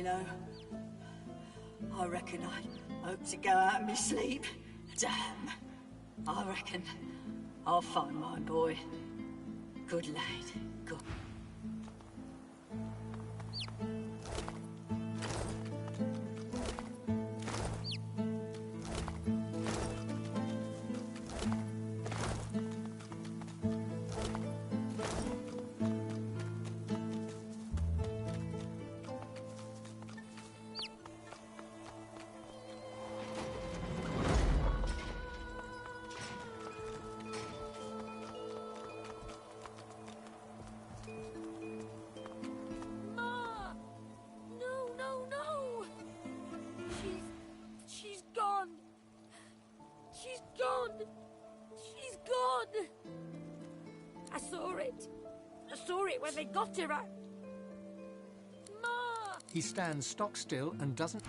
you know. I reckon I hope to go out in my sleep. Damn. I reckon I'll find my boy. Good lad. Good. When they got her out. Ma! He stands stock still and doesn't...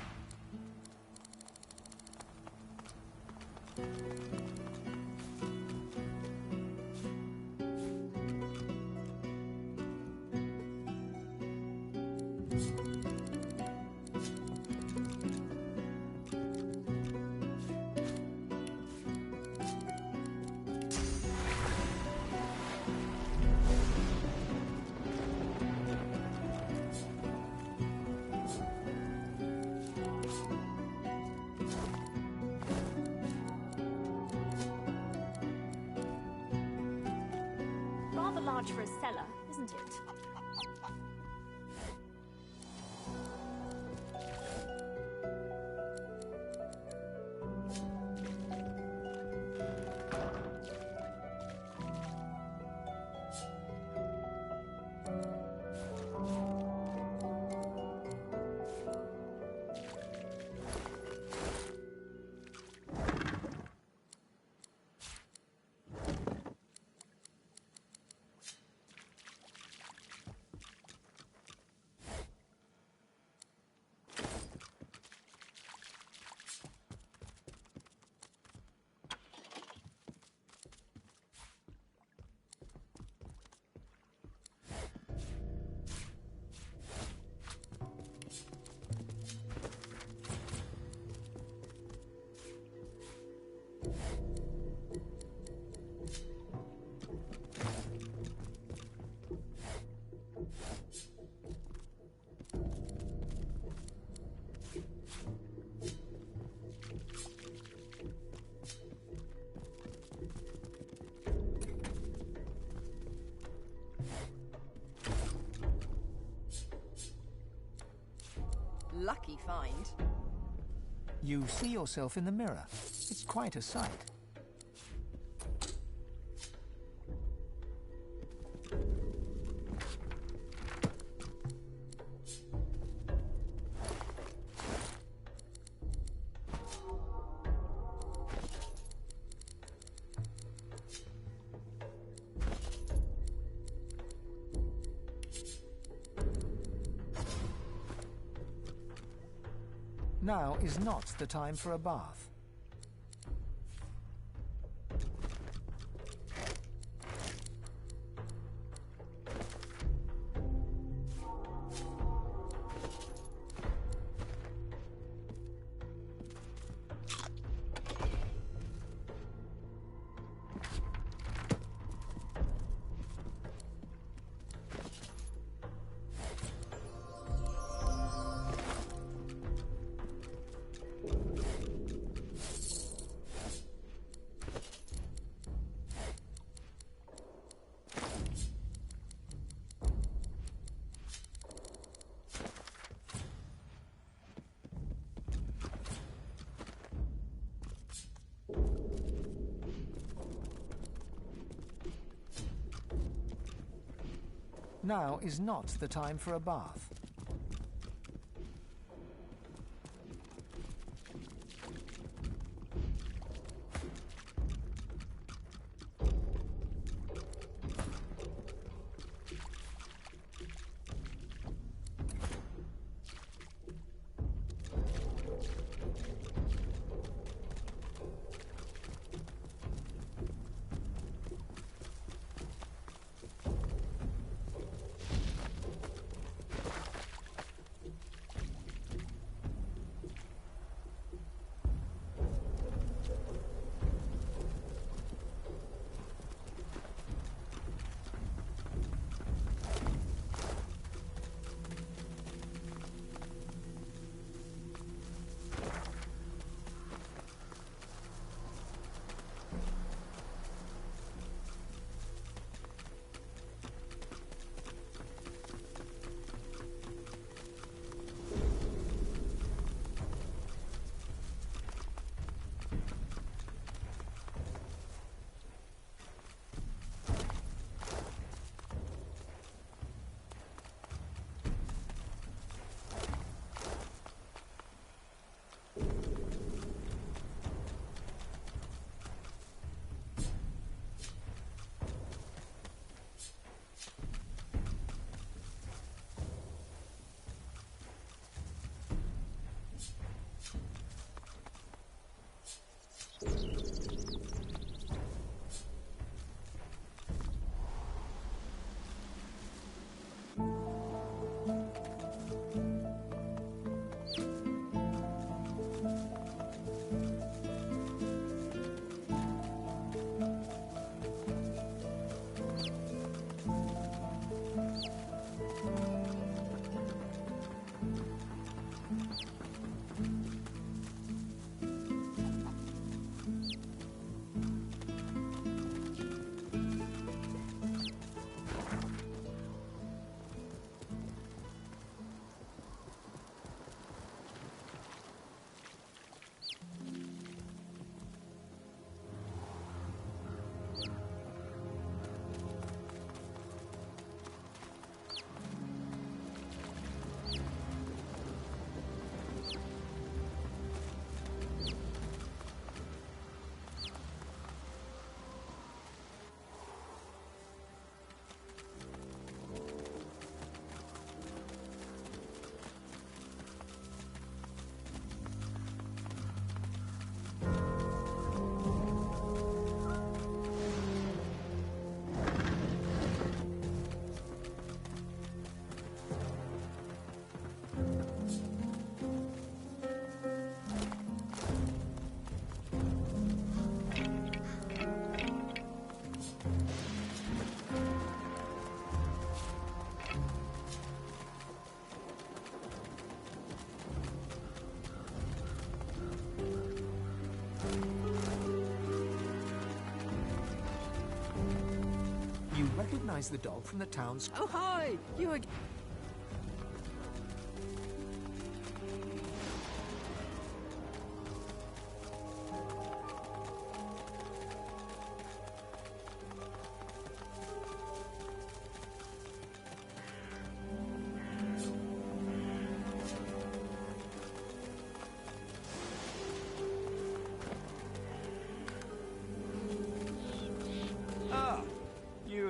Rather large for a cellar, isn't it? Lucky find. You see yourself in the mirror. It's quite a sight. Now is not the time for a bath. Now is not the time for a bath. recognize the dog from the town's... Oh, hi! You again?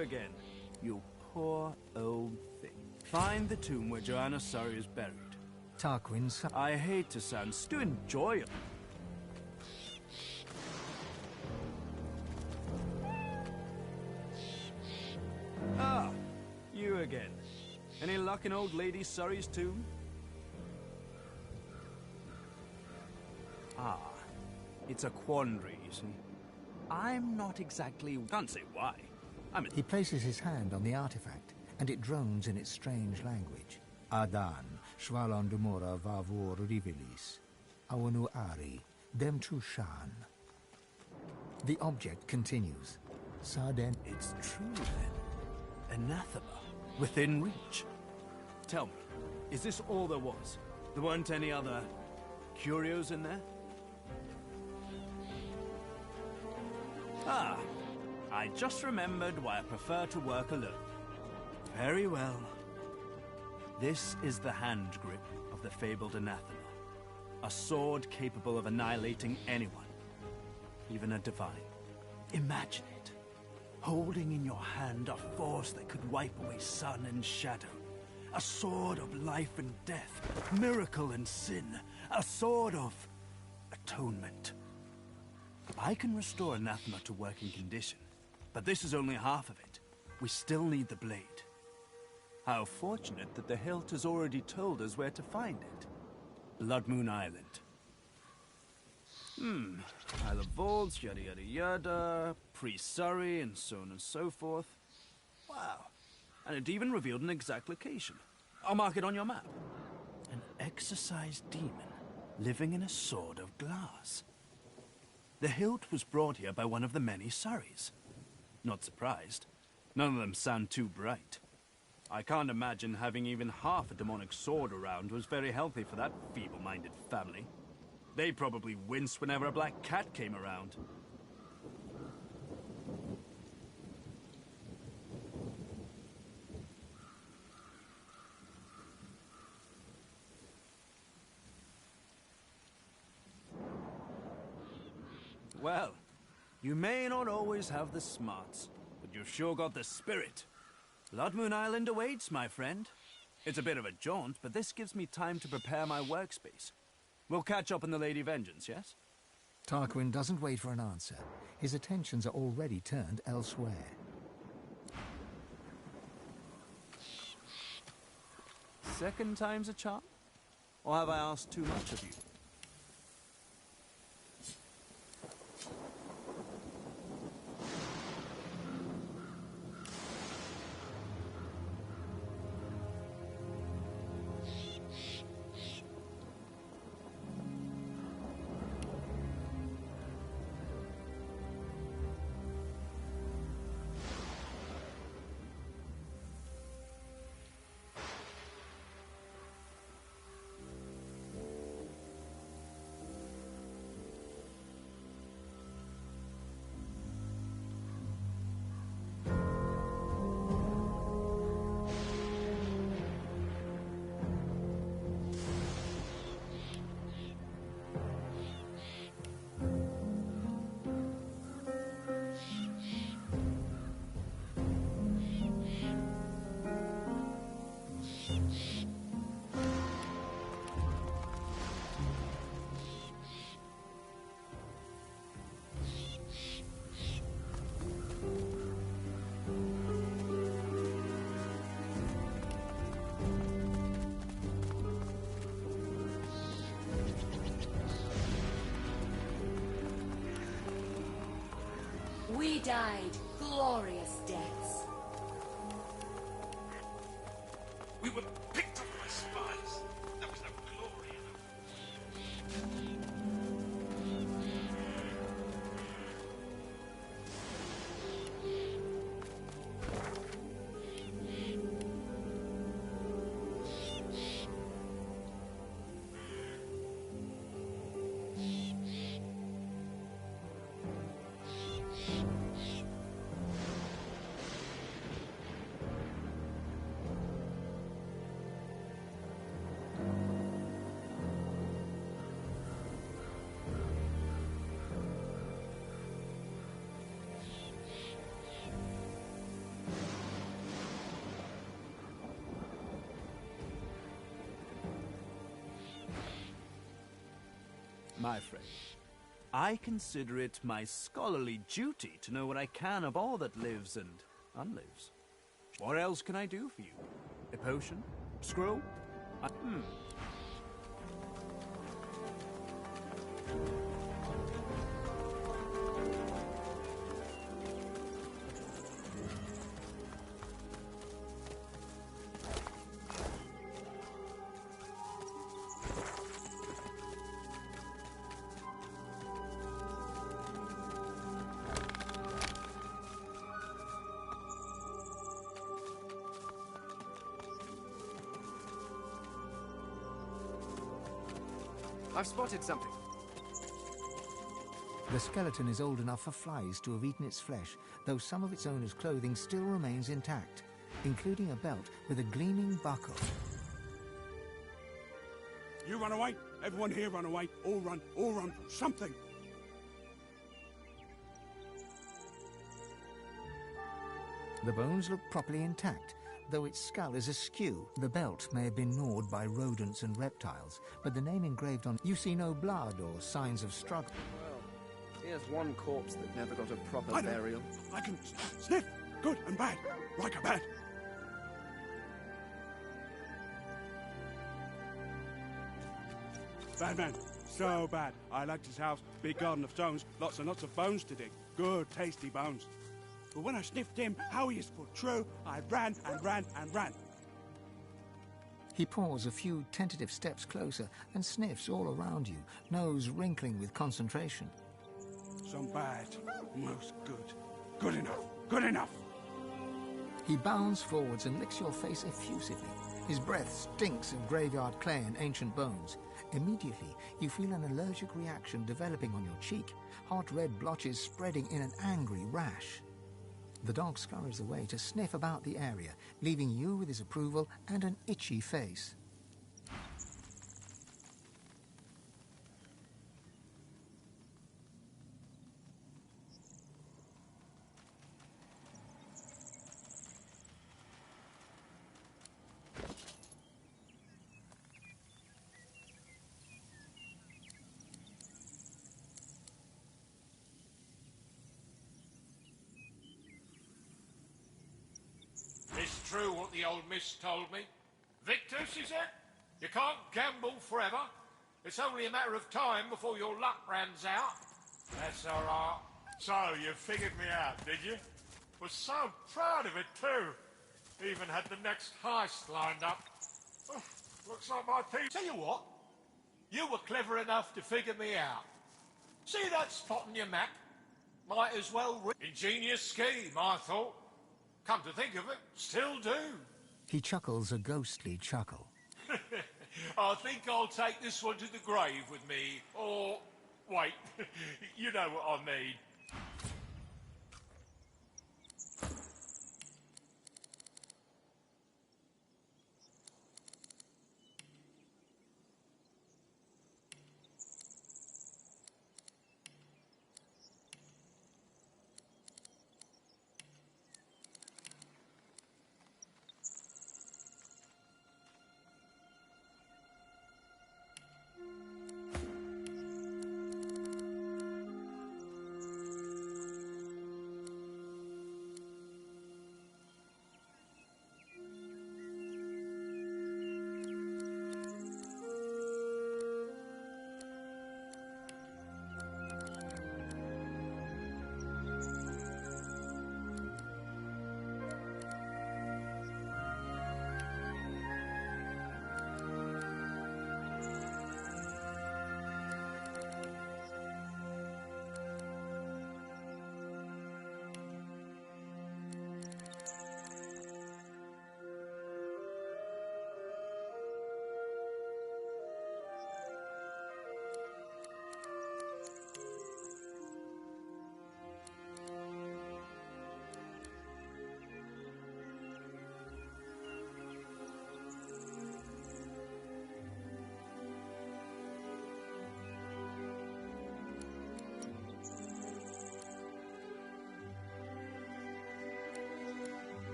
Again, you poor old thing. Find the tomb where Joanna Surrey is buried. Tarquin... I hate to sound... Do enjoy it. Ah, you again. Any luck in old Lady Surrey's tomb? Ah, it's a quandary, you see. I'm not exactly... Can't say why. He places his hand on the artifact, and it drones in its strange language. Adan, Shvalon Dumora Vavor Rivelis, Awanu Ari, Dem Tushan. The object continues. Sarden... It's true, then. Anathema. Within reach. Tell me, is this all there was? There weren't any other... curios in there? Ah. I just remembered why I prefer to work alone. Very well. This is the hand grip of the fabled anathema. A sword capable of annihilating anyone, even a divine. Imagine it. Holding in your hand a force that could wipe away sun and shadow. A sword of life and death, miracle and sin. A sword of atonement. I can restore anathema to working condition. But this is only half of it. We still need the blade. How fortunate that the hilt has already told us where to find it. Blood Moon Island. Isle of Vaults, yada yada yada, Priest Surrey, and so on and so forth. Wow. And it even revealed an exact location. I'll mark it on your map. An exorcised demon living in a sword of glass. The hilt was brought here by one of the many Surreys. Not surprised. None of them sound too bright. I can't imagine having even half a demonic sword around was very healthy for that feeble-minded family. They probably winced whenever a black cat came around. Well, you may not always have the smarts, but you've sure got the spirit. Blood Moon Island awaits, my friend. It's a bit of a jaunt, but this gives me time to prepare my workspace. We'll catch up on the Lady Vengeance, yes? Tarquin doesn't wait for an answer. His attentions are already turned elsewhere. Second time's a charm? Or have I asked too much of you? We died glorious deaths. We were picked up by spies. There was no glory in them. my friend. I consider it my scholarly duty to know what I can of all that lives and unlives. What else can I do for you? A potion? Scroll? I've spotted something. The skeleton is old enough for flies to have eaten its flesh, though some of its owner's clothing still remains intact, including a belt with a gleaming buckle. You run away. Everyone here run away. All run. All run. Something. The bones look properly intact, though its skull is askew. The belt may have been gnawed by rodents and reptiles, but the name engraved on... You see no blood or signs of struggle. Well, here's one corpse that never got a proper I know. burial. I can sniff. Good and bad. Like a bad. Bad man. So bad. I liked his house. Big garden of stones. Lots and lots of bones to dig. Good, tasty bones. But when I sniffed him, how he is put true, I ran and ran and ran. He paws a few tentative steps closer and sniffs all around you, nose wrinkling with concentration. Some bad. Most good. Good enough. Good enough. He bounds forwards and licks your face effusively. His breath stinks of graveyard clay and ancient bones. Immediately, you feel an allergic reaction developing on your cheek, hot red blotches spreading in an angry rash. The dog scurries away to sniff about the area, leaving you with his approval and an itchy face. It's true what the old miss told me. Victor, she said, you can't gamble forever. It's only a matter of time before your luck runs out. That's all right. So, you figured me out, did you? Was so proud of it, too. Even had the next heist lined up. Oh, looks like my team. Tell you what, you were clever enough to figure me out. See that spot on your map? Might as well... Ingenious scheme, I thought. Come to think of it, still do. He chuckles a ghostly chuckle. I think I'll take this one to the grave with me. Or, wait, you know what I mean.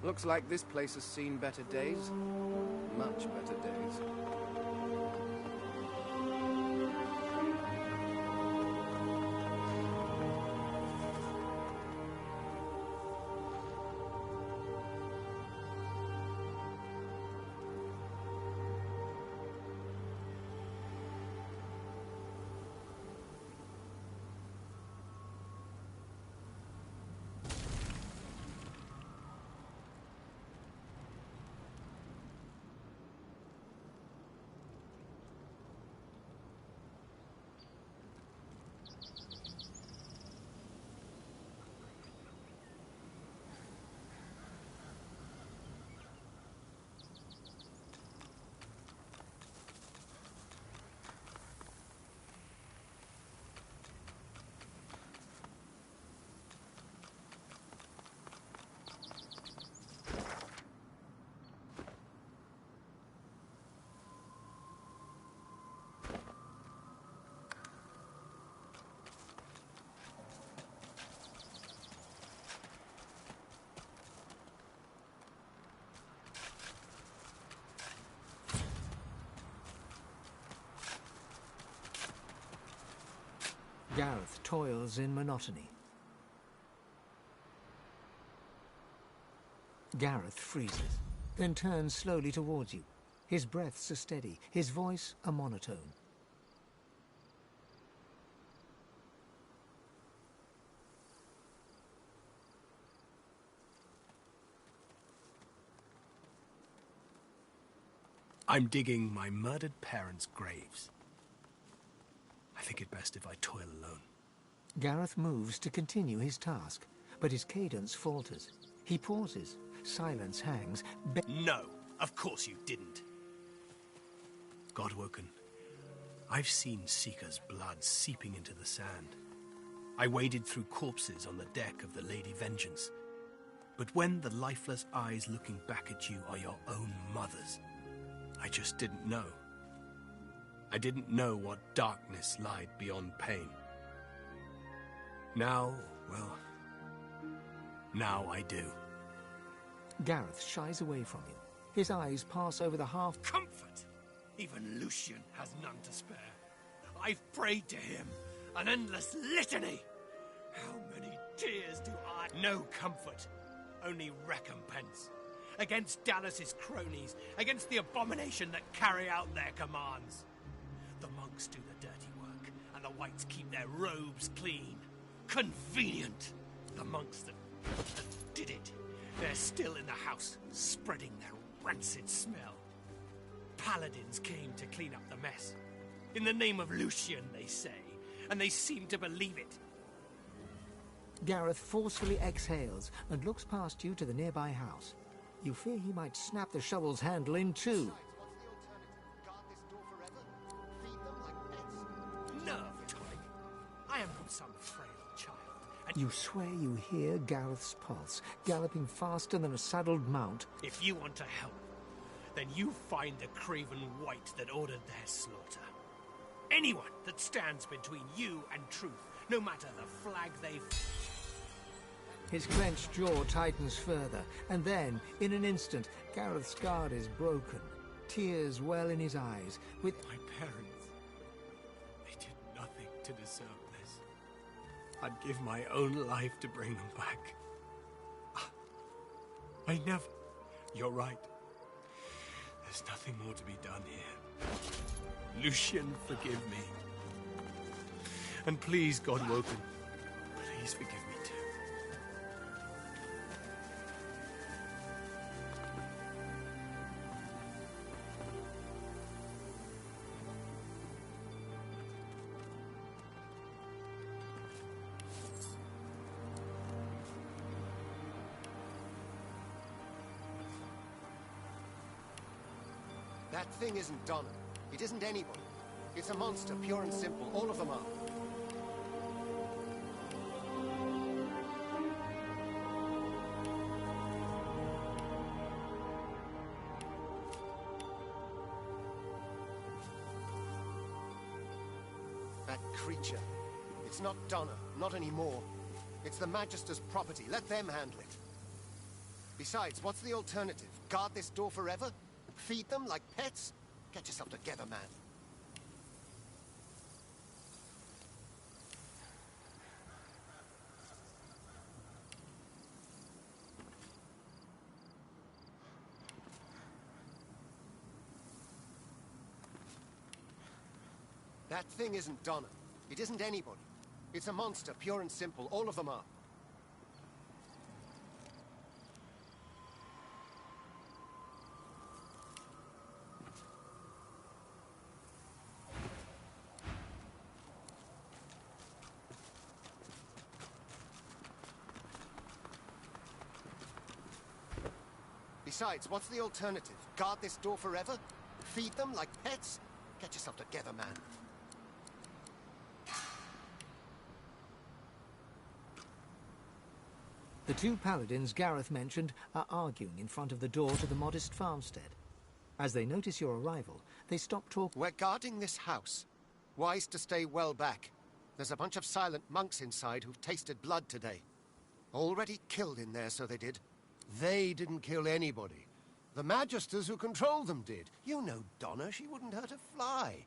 Looks like this place has seen better days. Much better days. Gareth toils in monotony. Gareth freezes, then turns slowly towards you. His breaths are steady, his voice a monotone. I'm digging my murdered parents' graves. I think it best if I toil alone. Gareth moves to continue his task, but his cadence falters. He pauses. Silence hangs. No, of course you didn't. Godwoken, I've seen Seeker's blood seeping into the sand. I waded through corpses on the deck of the Lady Vengeance. But when the lifeless eyes looking back at you are your own mother's, I just didn't know. I didn't know what darkness lied beyond pain. Now, well, now I do. Gareth shies away from you. His eyes pass over the half... Comfort! Even Lucian has none to spare. I've prayed to him, an endless litany. How many tears do I... No comfort, only recompense. Against Dallas's cronies, against the abomination that carry out their commands. The monks do the dirty work, and the whites keep their robes clean. Convenient! The monks that did it, they're still in the house, spreading their rancid smell. Paladins came to clean up the mess. In the name of Lucian, they say, and they seem to believe it. Gareth forcefully exhales and looks past you to the nearby house. You fear he might snap the shovel's handle in two. Nerve, Tonic. I am not some frail child. And You swear you hear Gareth's pulse, galloping faster than a saddled mount. if you want to help, then you find the craven wight that ordered their slaughter. Anyone that stands between you and truth, no matter the flag they... His clenched jaw tightens further, and then, in an instant, Gareth's guard is broken. Tears well in his eyes, with... My parents, they did nothing to deserve this. I'd give my own life to bring them back. I never... You're right. There's nothing more to be done here. Lucian, forgive me. And please, Godwoken, please forgive me too. That thing isn't Donna. It isn't anybody. It's a monster, pure and simple. All of them are. That creature. It's not Donna. Not anymore. It's the Magister's property. Let them handle it. Besides, what's the alternative? Guard this door forever? Feed them like pets? Get yourself together, man. That thing isn't Donna. It isn't anybody. It's a monster, pure and simple. All of them are. Besides, what's the alternative? Guard this door forever? Feed them like pets? Get yourself together, man. The two paladins Gareth mentioned are arguing in front of the door to the modest farmstead. As they notice your arrival, they stop talking. We're guarding this house. Wise to stay well back. There's a bunch of silent monks inside who've tasted blood today. Already killed in there, so they did. They didn't kill anybody. The Magisters who control them did. You know Donna, she wouldn't hurt a fly.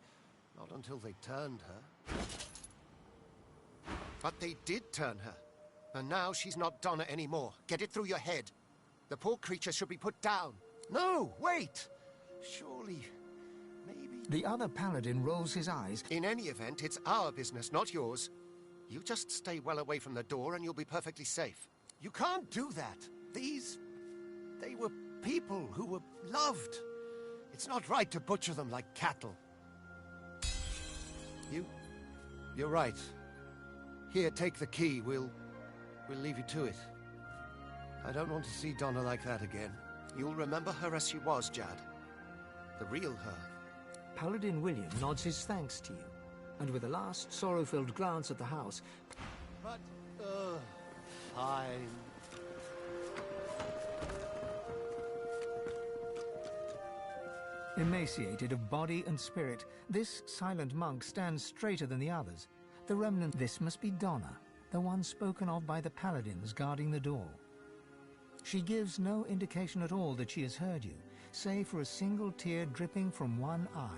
Not until they turned her. But they did turn her. And now she's not Donna anymore. Get it through your head. The poor creature should be put down. No, wait! Surely, maybe... The other paladin rolls his eyes. In any event, it's our business, not yours. You just stay well away from the door and you'll be perfectly safe. You can't do that. They were people who were loved. It's not right to butcher them like cattle. You're right. Here, take the key. We'll leave you to it. I don't want to see Donna like that again. You'll remember her as she was, Jad. The real her. Paladin William nods his thanks to you, and with a last sorrow-filled glance at the house... But, fine. Emaciated of body and spirit, this silent monk stands straighter than the others. The remnant... This must be Donna, the one spoken of by the paladins guarding the door. She gives no indication at all that she has heard you, save for a single tear dripping from one eye.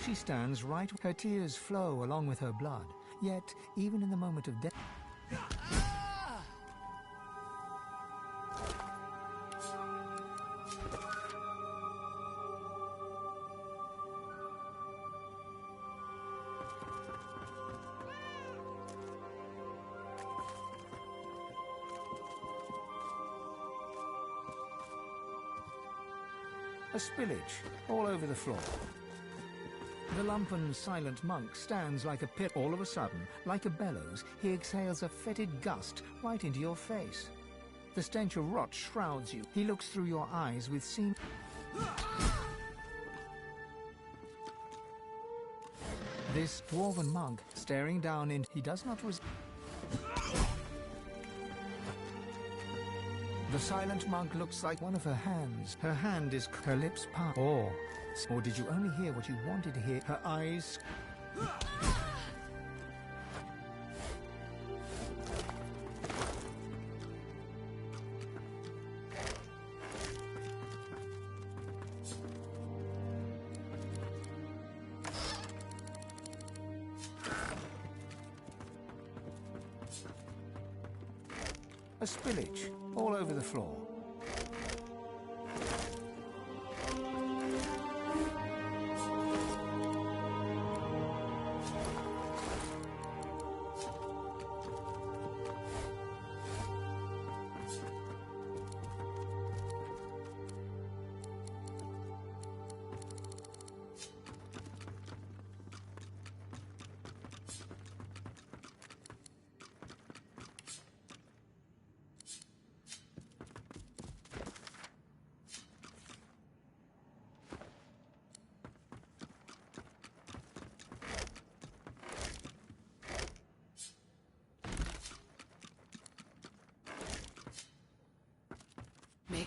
She stands right. Her tears flow along with her blood, yet, even in the moment of death... A spillage all over the floor. The lumpen, silent monk stands like a pit. All of a sudden, like a bellows, he exhales a fetid gust right into your face. The stench of rot shrouds you. He looks through your eyes with seam... This dwarven monk, staring down in... He does not resist... The silent monk looks like one of her hands. Her hand is... Her lips part. Or did you only hear what you wanted to hear? Her eyes... A spillage all over the floor.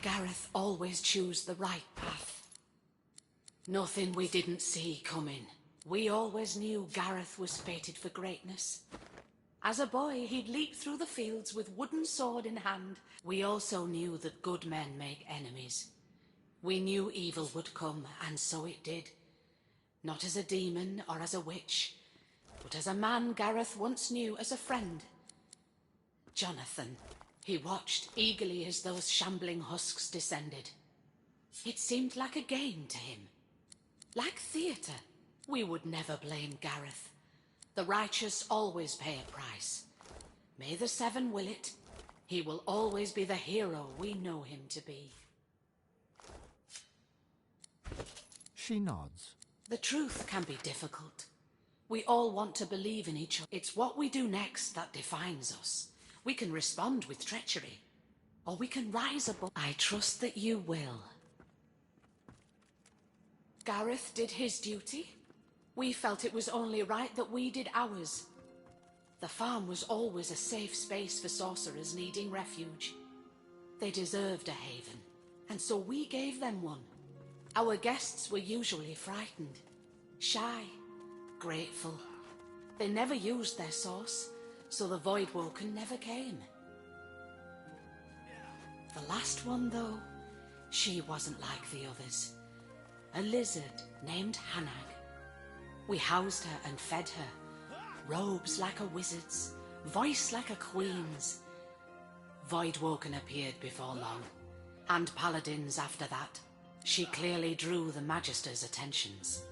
Gareth always choose the right path. Nothing we didn't see coming. We always knew Gareth was fated for greatness. As a boy, he'd leap through the fields with wooden sword in hand. We also knew that good men make enemies. We knew evil would come, and so it did. Not as a demon or as a witch, but as a man Gareth once knew as a friend. Jonathan. He watched eagerly as those shambling husks descended. It seemed like a game to him. Like theatre. We would never blame Gareth. The righteous always pay a price. May the Seven will it. He will always be the hero we know him to be. She nods. The truth can be difficult. We all want to believe in each other. It's what we do next that defines us. We can respond with treachery, or we can rise above. I trust that you will. Gareth did his duty. We felt it was only right that we did ours. The farm was always a safe space for sorcerers needing refuge. They deserved a haven, and so we gave them one. Our guests were usually frightened, shy, grateful. They never used their source, so the Voidwoken never came. The last one, though, she wasn't like the others. A lizard named Hanag. We housed her and fed her. Robes like a wizard's, voice like a queen's. Voidwoken appeared before long, and paladins after that. She clearly drew the Magister's attentions.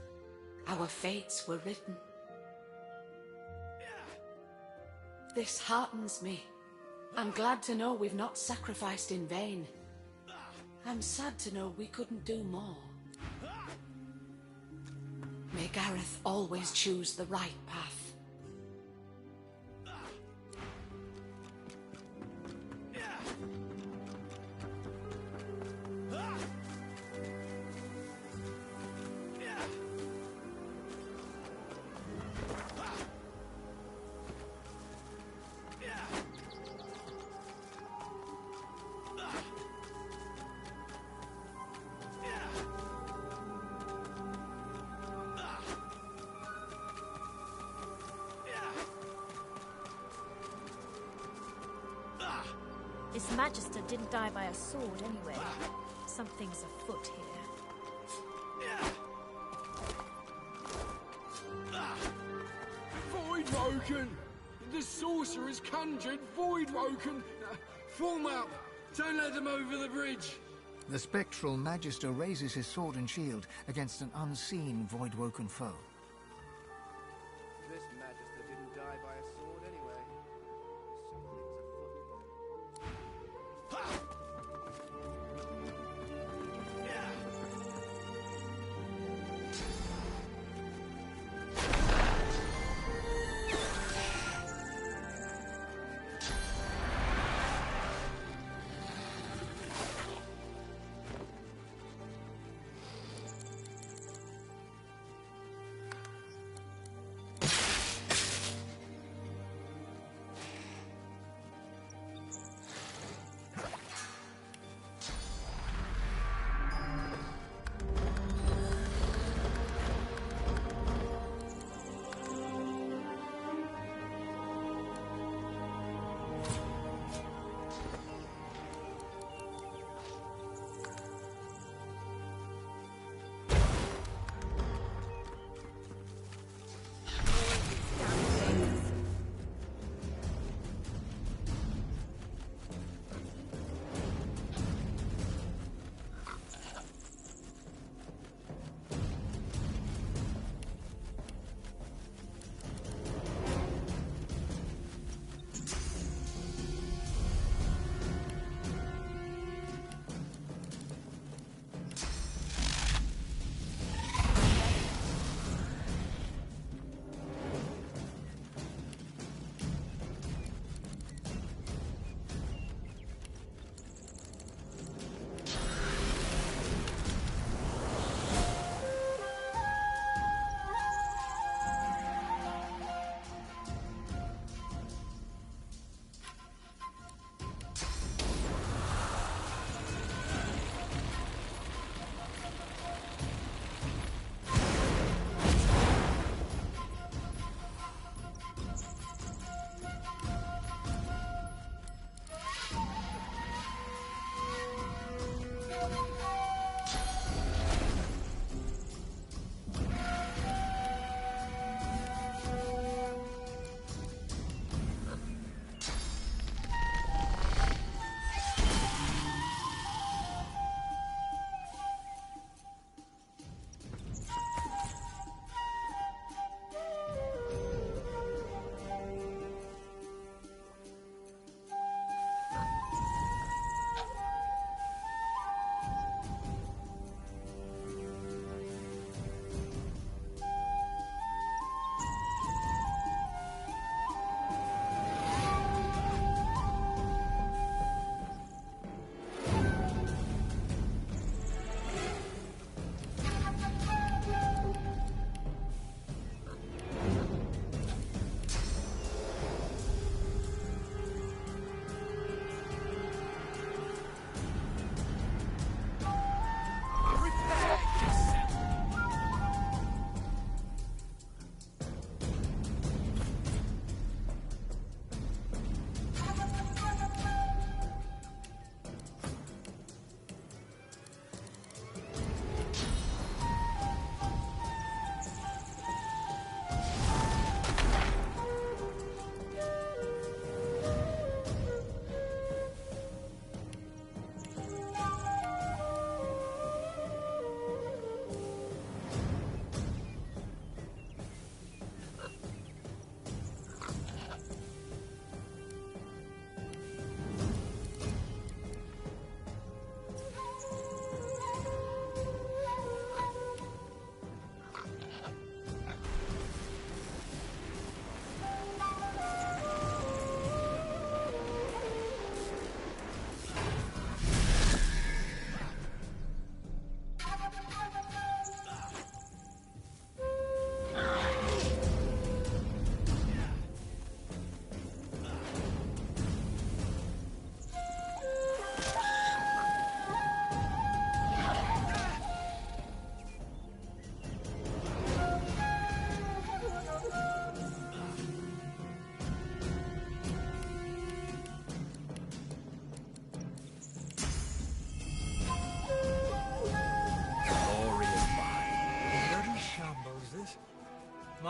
Our fates were written. This heartens me. I'm glad to know we've not sacrificed in vain. I'm sad to know we couldn't do more. May Gareth always choose the right path. This Magister didn't die by a sword anyway. Something's afoot here. Voidwoken! The sorcerer's conjured Voidwoken! Form up! Don't let them over the bridge! The spectral Magister raises his sword and shield against an unseen Voidwoken foe. This Magister didn't die by a sword anyway. Something's afoot.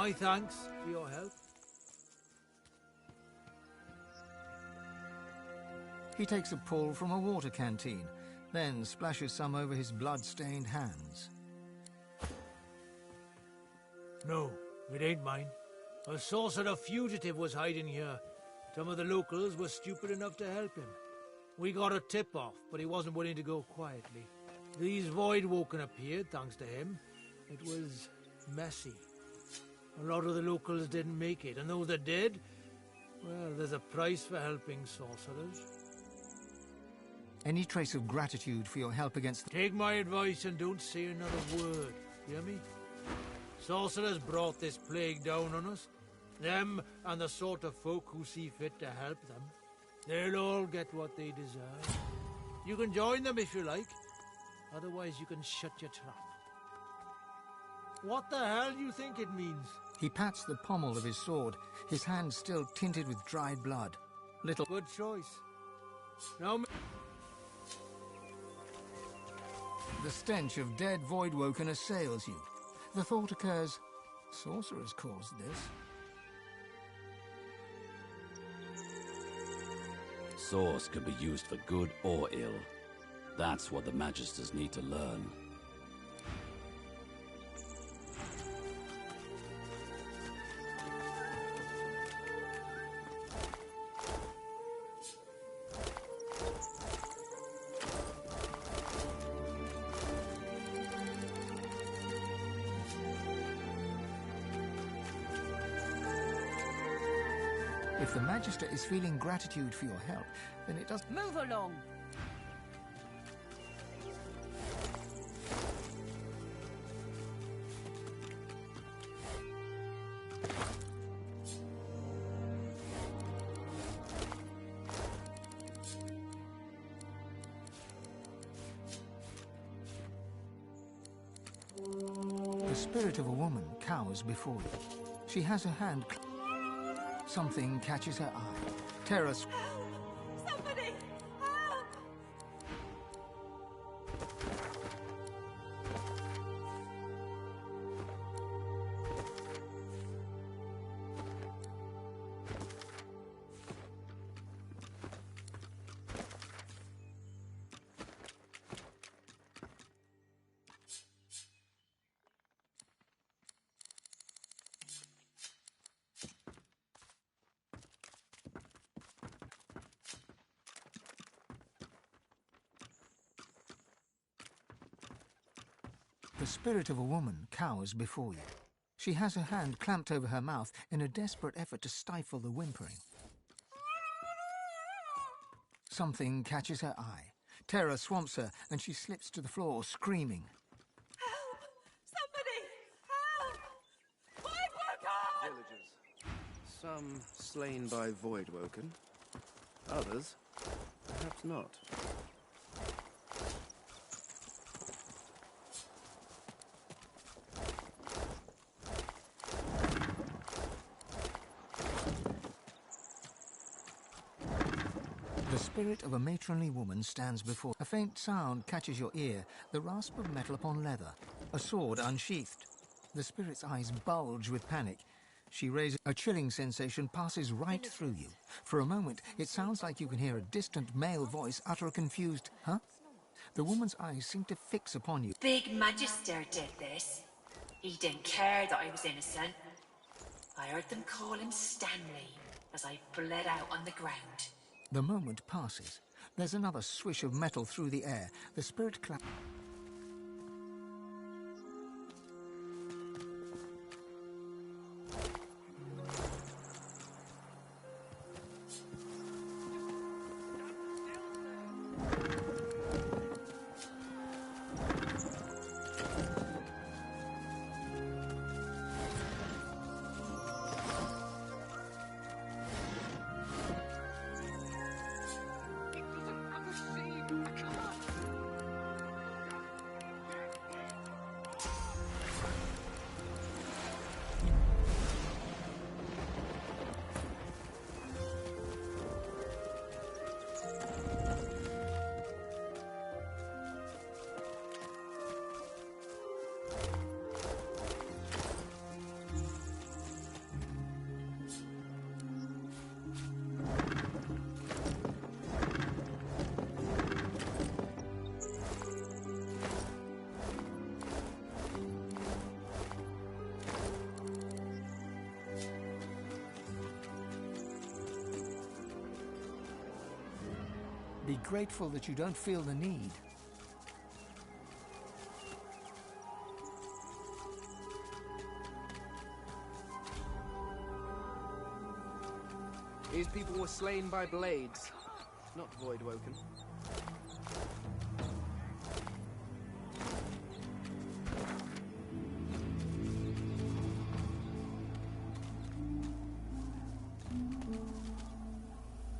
My thanks for your help. He takes a pull from a water canteen, then splashes some over his blood-stained hands. No, it ain't mine. A sorcerer fugitive was hiding here. Some of the locals were stupid enough to help him. We got a tip-off, but he wasn't willing to go quietly. These Voidwoken appeared, thanks to him. It was messy. A lot of the locals didn't make it, and those that did, well, there's a price for helping sorcerers. Any trace of gratitude for your help against the... Take my advice and don't say another word, hear me? Sorcerers brought this plague down on us. Them and the sort of folk who see fit to help them. They'll all get what they deserve. You can join them if you like. Otherwise you can shut your trap. What the hell do you think it means? He pats the pommel of his sword, his hand still tinted with dried blood. Little... Good choice. Now... The stench of dead Voidwoken assails you. The thought occurs, sorcerers caused this. Source can be used for good or ill. That's what the Magisters need to learn. If the Magister is feeling gratitude for your help, then it does... Move along! The spirit of a woman cowers before you. She has her hand... Something catches her eye. Terror... Somebody! Help! The spirit of a woman cowers before you. She has her hand clamped over her mouth in a desperate effort to stifle the whimpering. Something catches her eye. Terror swamps her, and she slips to the floor, screaming. Help! Somebody! Help! Voidwoken! Villagers. Some slain by Voidwoken. Others, perhaps not. The spirit of a matronly woman stands before. A faint sound catches your ear, the rasp of metal upon leather, a sword unsheathed. The spirit's eyes bulge with panic. She raises... A chilling sensation passes right through you. For a moment, it sounds like you can hear a distant male voice utter a confused, huh? The woman's eyes seem to fix upon you. Big Magister did this. He didn't care that I was innocent. I heard them call him Stanley as I bled out on the ground. The moment passes. There's another swish of metal through the air. The spirit claps. Be grateful that you don't feel the need. These people were slain by blades, not void-woken.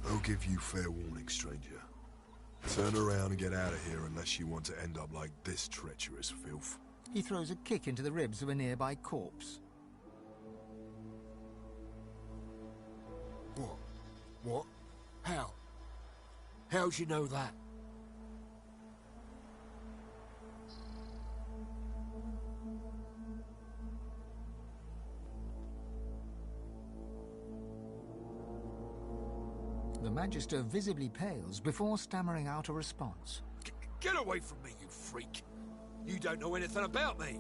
I'll give you fair warning, stranger. Turn around and get out of here unless you want to end up like this treacherous filth. He throws a kick into the ribs of a nearby corpse. What? What? How? How'd you know that? The Magister visibly pales before stammering out a response. Get away from me, you freak! You don't know anything about me!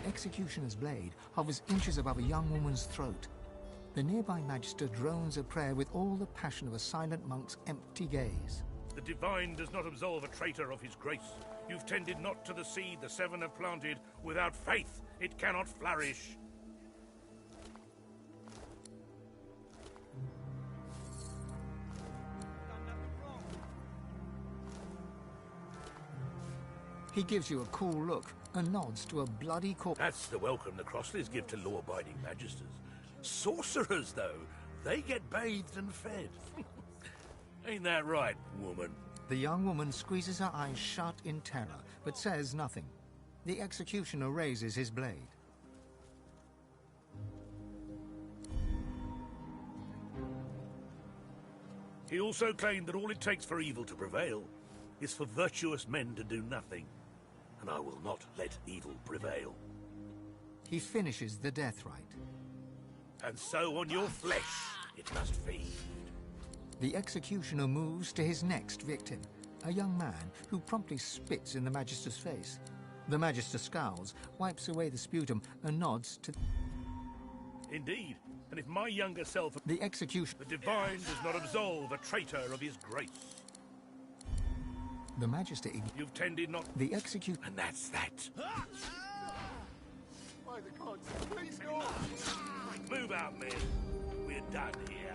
Executioner's blade hovers inches above a young woman's throat. The nearby Magister drones a prayer with all the passion of a silent monk's empty gaze. The Divine does not absolve a traitor of his grace. You've tended not to the seed the Seven have planted. Without faith, it cannot flourish. He gives you a cool look and nods to a bloody corpse. That's the welcome the Crossleys give to law-abiding magisters. Sorcerers, though, they get bathed and fed. Ain't that right, woman? The young woman squeezes her eyes shut in terror, but says nothing. The executioner raises his blade. He also claimed that all it takes for evil to prevail is for virtuous men to do nothing. And I will not let evil prevail. He finishes the death rite. And so on your flesh it must feed. The executioner moves to his next victim, a young man who promptly spits in the Magister's face. The Magister scowls, wipes away the sputum, and nods to... Indeed, and if my younger self... The execution... The Divine does not absolve a traitor of his grace. The Magister... You've tended not... The execute... And that's that. By the gods, please no! Move out, men. We're done here.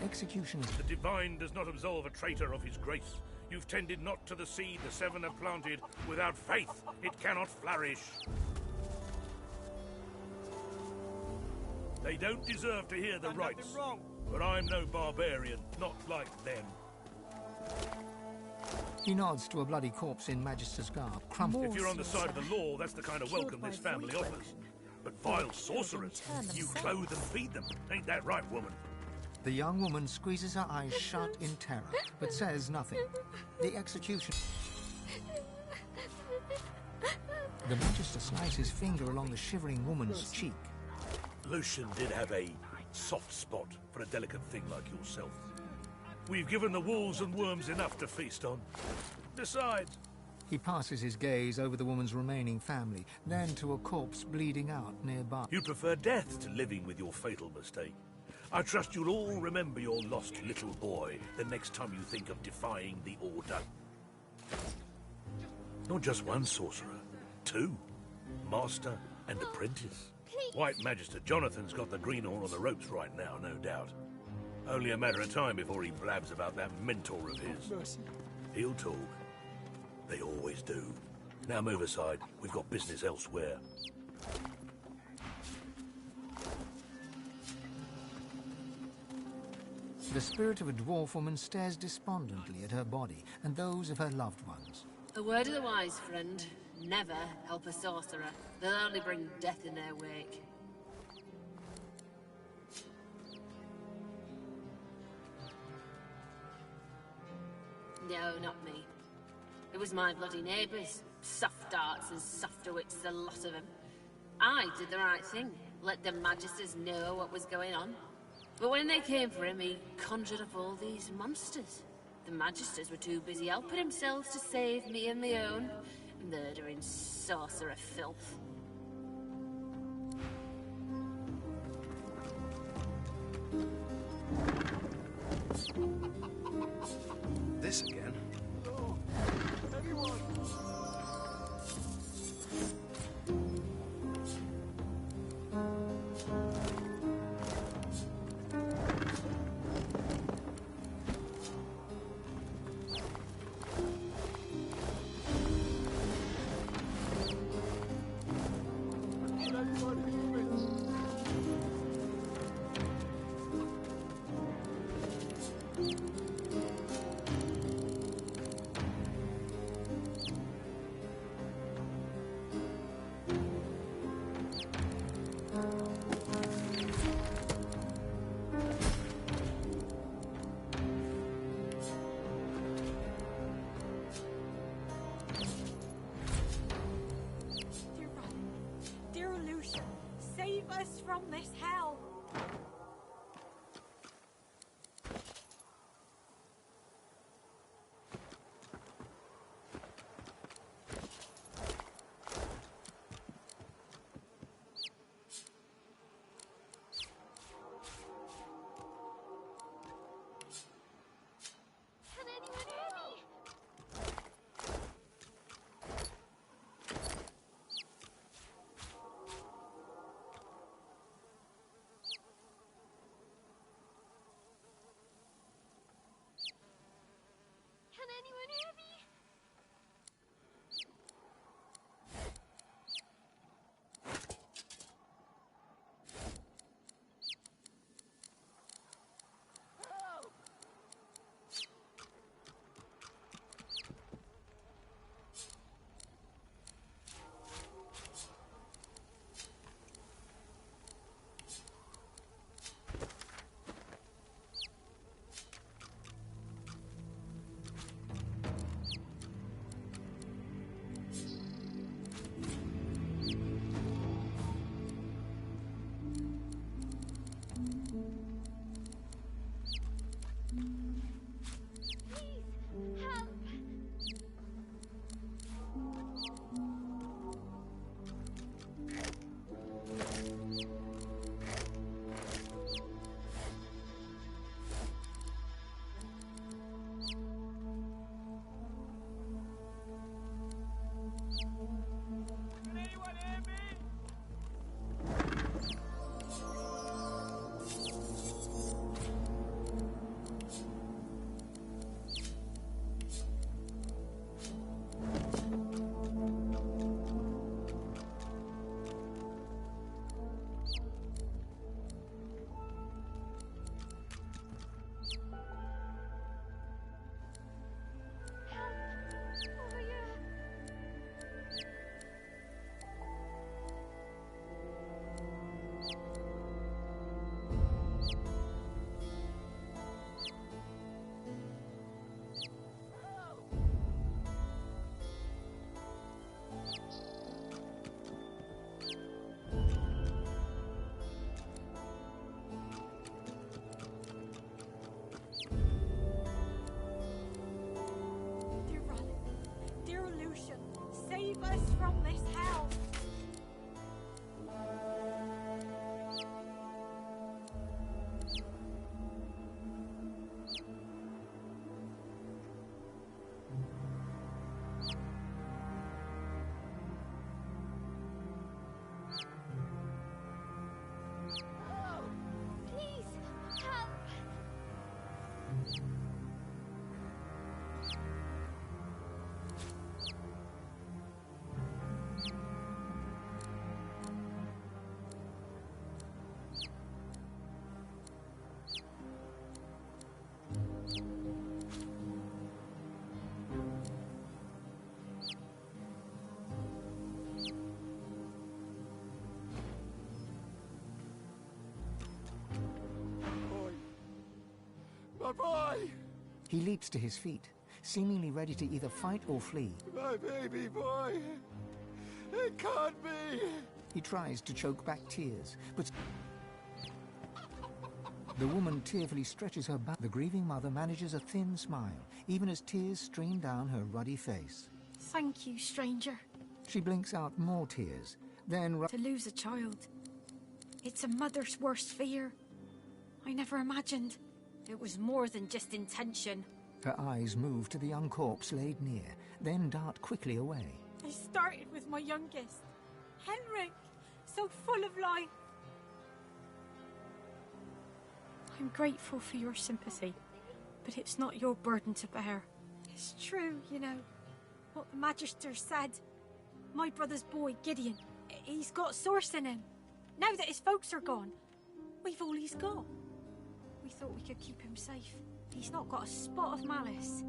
executioners... The divine does not absolve a traitor of his grace. You've tended not to the seed the seven have planted. Without faith, it cannot flourish. They don't deserve to hear the rights. But I'm no barbarian, not like them. He nods to a bloody corpse in Magister's garb, crumpled. If you're on the side of the law, that's the kind of welcome this family offers. But vile sorcerers, you clothe and feed them. Ain't that right, woman? The young woman squeezes her eyes shut in terror, but says nothing. The execution... The Magister slides his finger along the shivering woman's cheek. Lucian did have a soft spot for a delicate thing like yourself. We've given the wolves and worms enough to feast on. Besides... He passes his gaze over the woman's remaining family, then to a corpse bleeding out nearby. You prefer death to living with your fatal mistake. I trust you'll all remember your lost little boy the next time you think of defying the Order. Not just one sorcerer, two. Master and apprentice. White Magister Jonathan's got the greenhorn on the ropes right now, no doubt. Only a matter of time before he blabs about that mentor of his. He'll talk. They always do. Now move aside. We've got business elsewhere. The spirit of a dwarf woman stares despondently at her body and those of her loved ones. A word of the wise, friend. Never help a sorcerer. They'll only bring death in their wake. No, not me. It was my bloody neighbours. Soft darts and softer wits, the lot of them. I did the right thing. Let the Magisters know what was going on. But when they came for him, he conjured up all these monsters. The Magisters were too busy helping themselves to save me and my own. Murdering sorcerer filth. This again? Oh, anyone? Dear Lucian, save us from this hell! Can anyone hear me? boy! He leaps to his feet, seemingly ready to either fight or flee. My baby boy! It can't be! He tries to choke back tears, but the woman tearfully stretches her back. The grieving mother manages a thin smile, even as tears stream down her ruddy face. Thank you, stranger. She blinks out more tears, then... To lose a child. It's a mother's worst fear. I never imagined. It was more than just intention. Her eyes move to the young corpse laid near, then dart quickly away. I started with my youngest, Henrik, so full of life. I'm grateful for your sympathy, but it's not your burden to bear. It's true, you know, what the Magister said. My brother's boy, Gideon, he's got source in him. Now that his folks are gone, we've all he's got. We thought we could keep him safe. He's not got a spot of malice.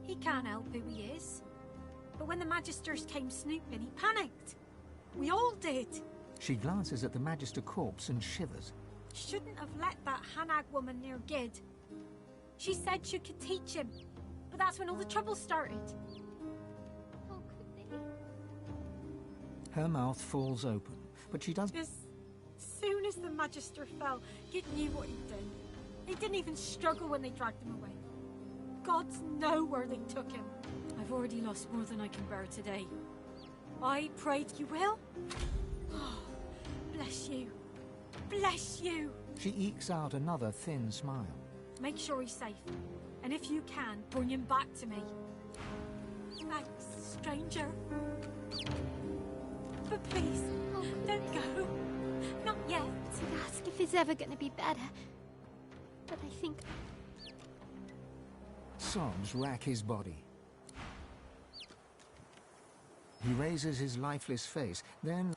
He can't help who he is. But when the Magisters came snooping, he panicked. We all did. She glances at the Magister corpse and shivers. Shouldn't have let that Hanag woman near Gid. She said she could teach him, but that's when all the trouble started. How could they? Her mouth falls open, but she does... As soon as the Magister fell, Gid knew what he'd done. He didn't even struggle when they dragged him away. Gods know where they took him. I've already lost more than I can bear today. I prayed you will. Oh, bless you. Bless you. She ekes out another thin smile. Make sure he's safe. And if you can, bring him back to me. Thanks, stranger. But please, don't go. Not yet. I ask if it's ever gonna be better. But I think... Sobs rack his body. He raises his lifeless face, then...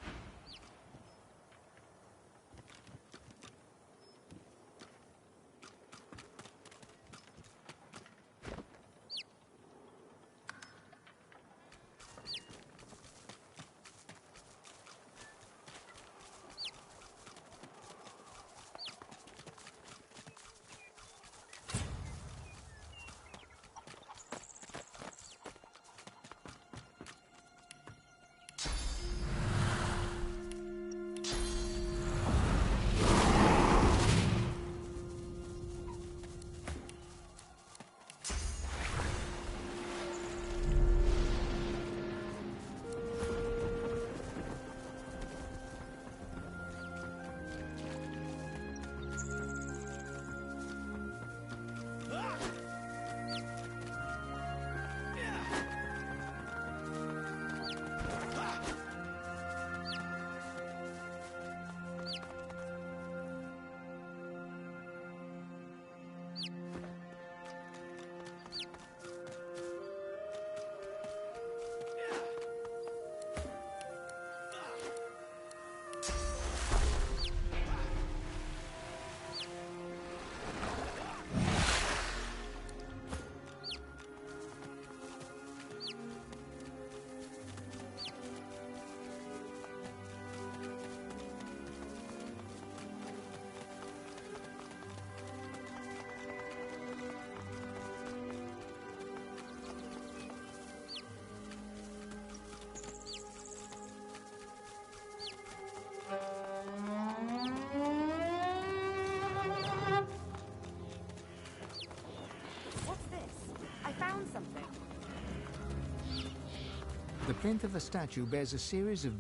The plinth of the statue bears a series of...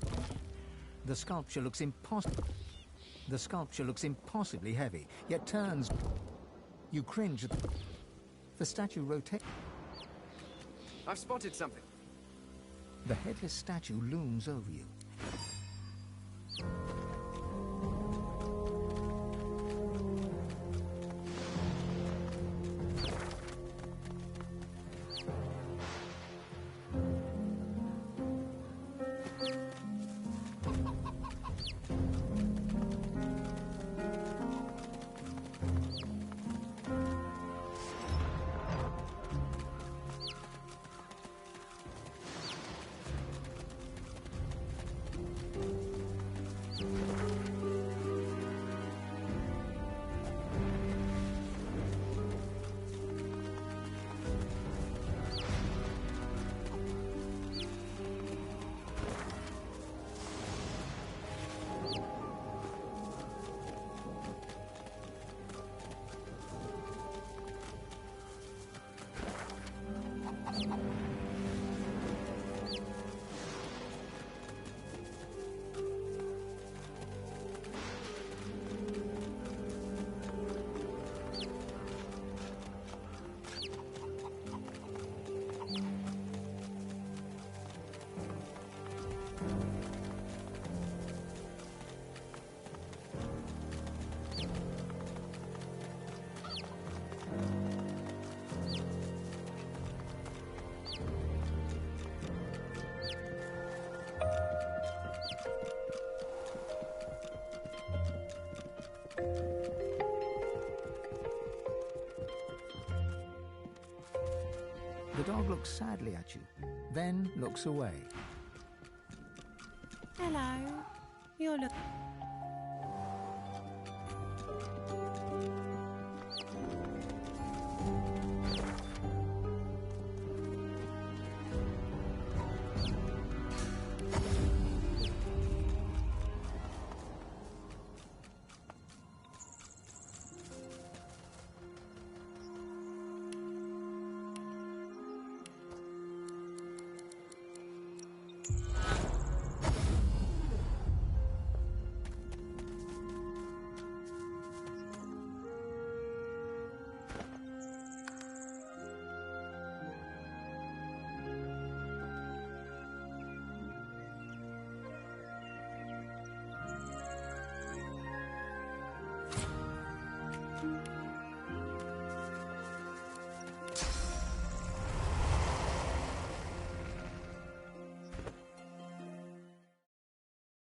The sculpture looks impossibly heavy, yet turns... You cringe at... The statue rotates... I've spotted something. The headless statue looms over you. The dog looks sadly at you, then looks away. Hello. You're looking...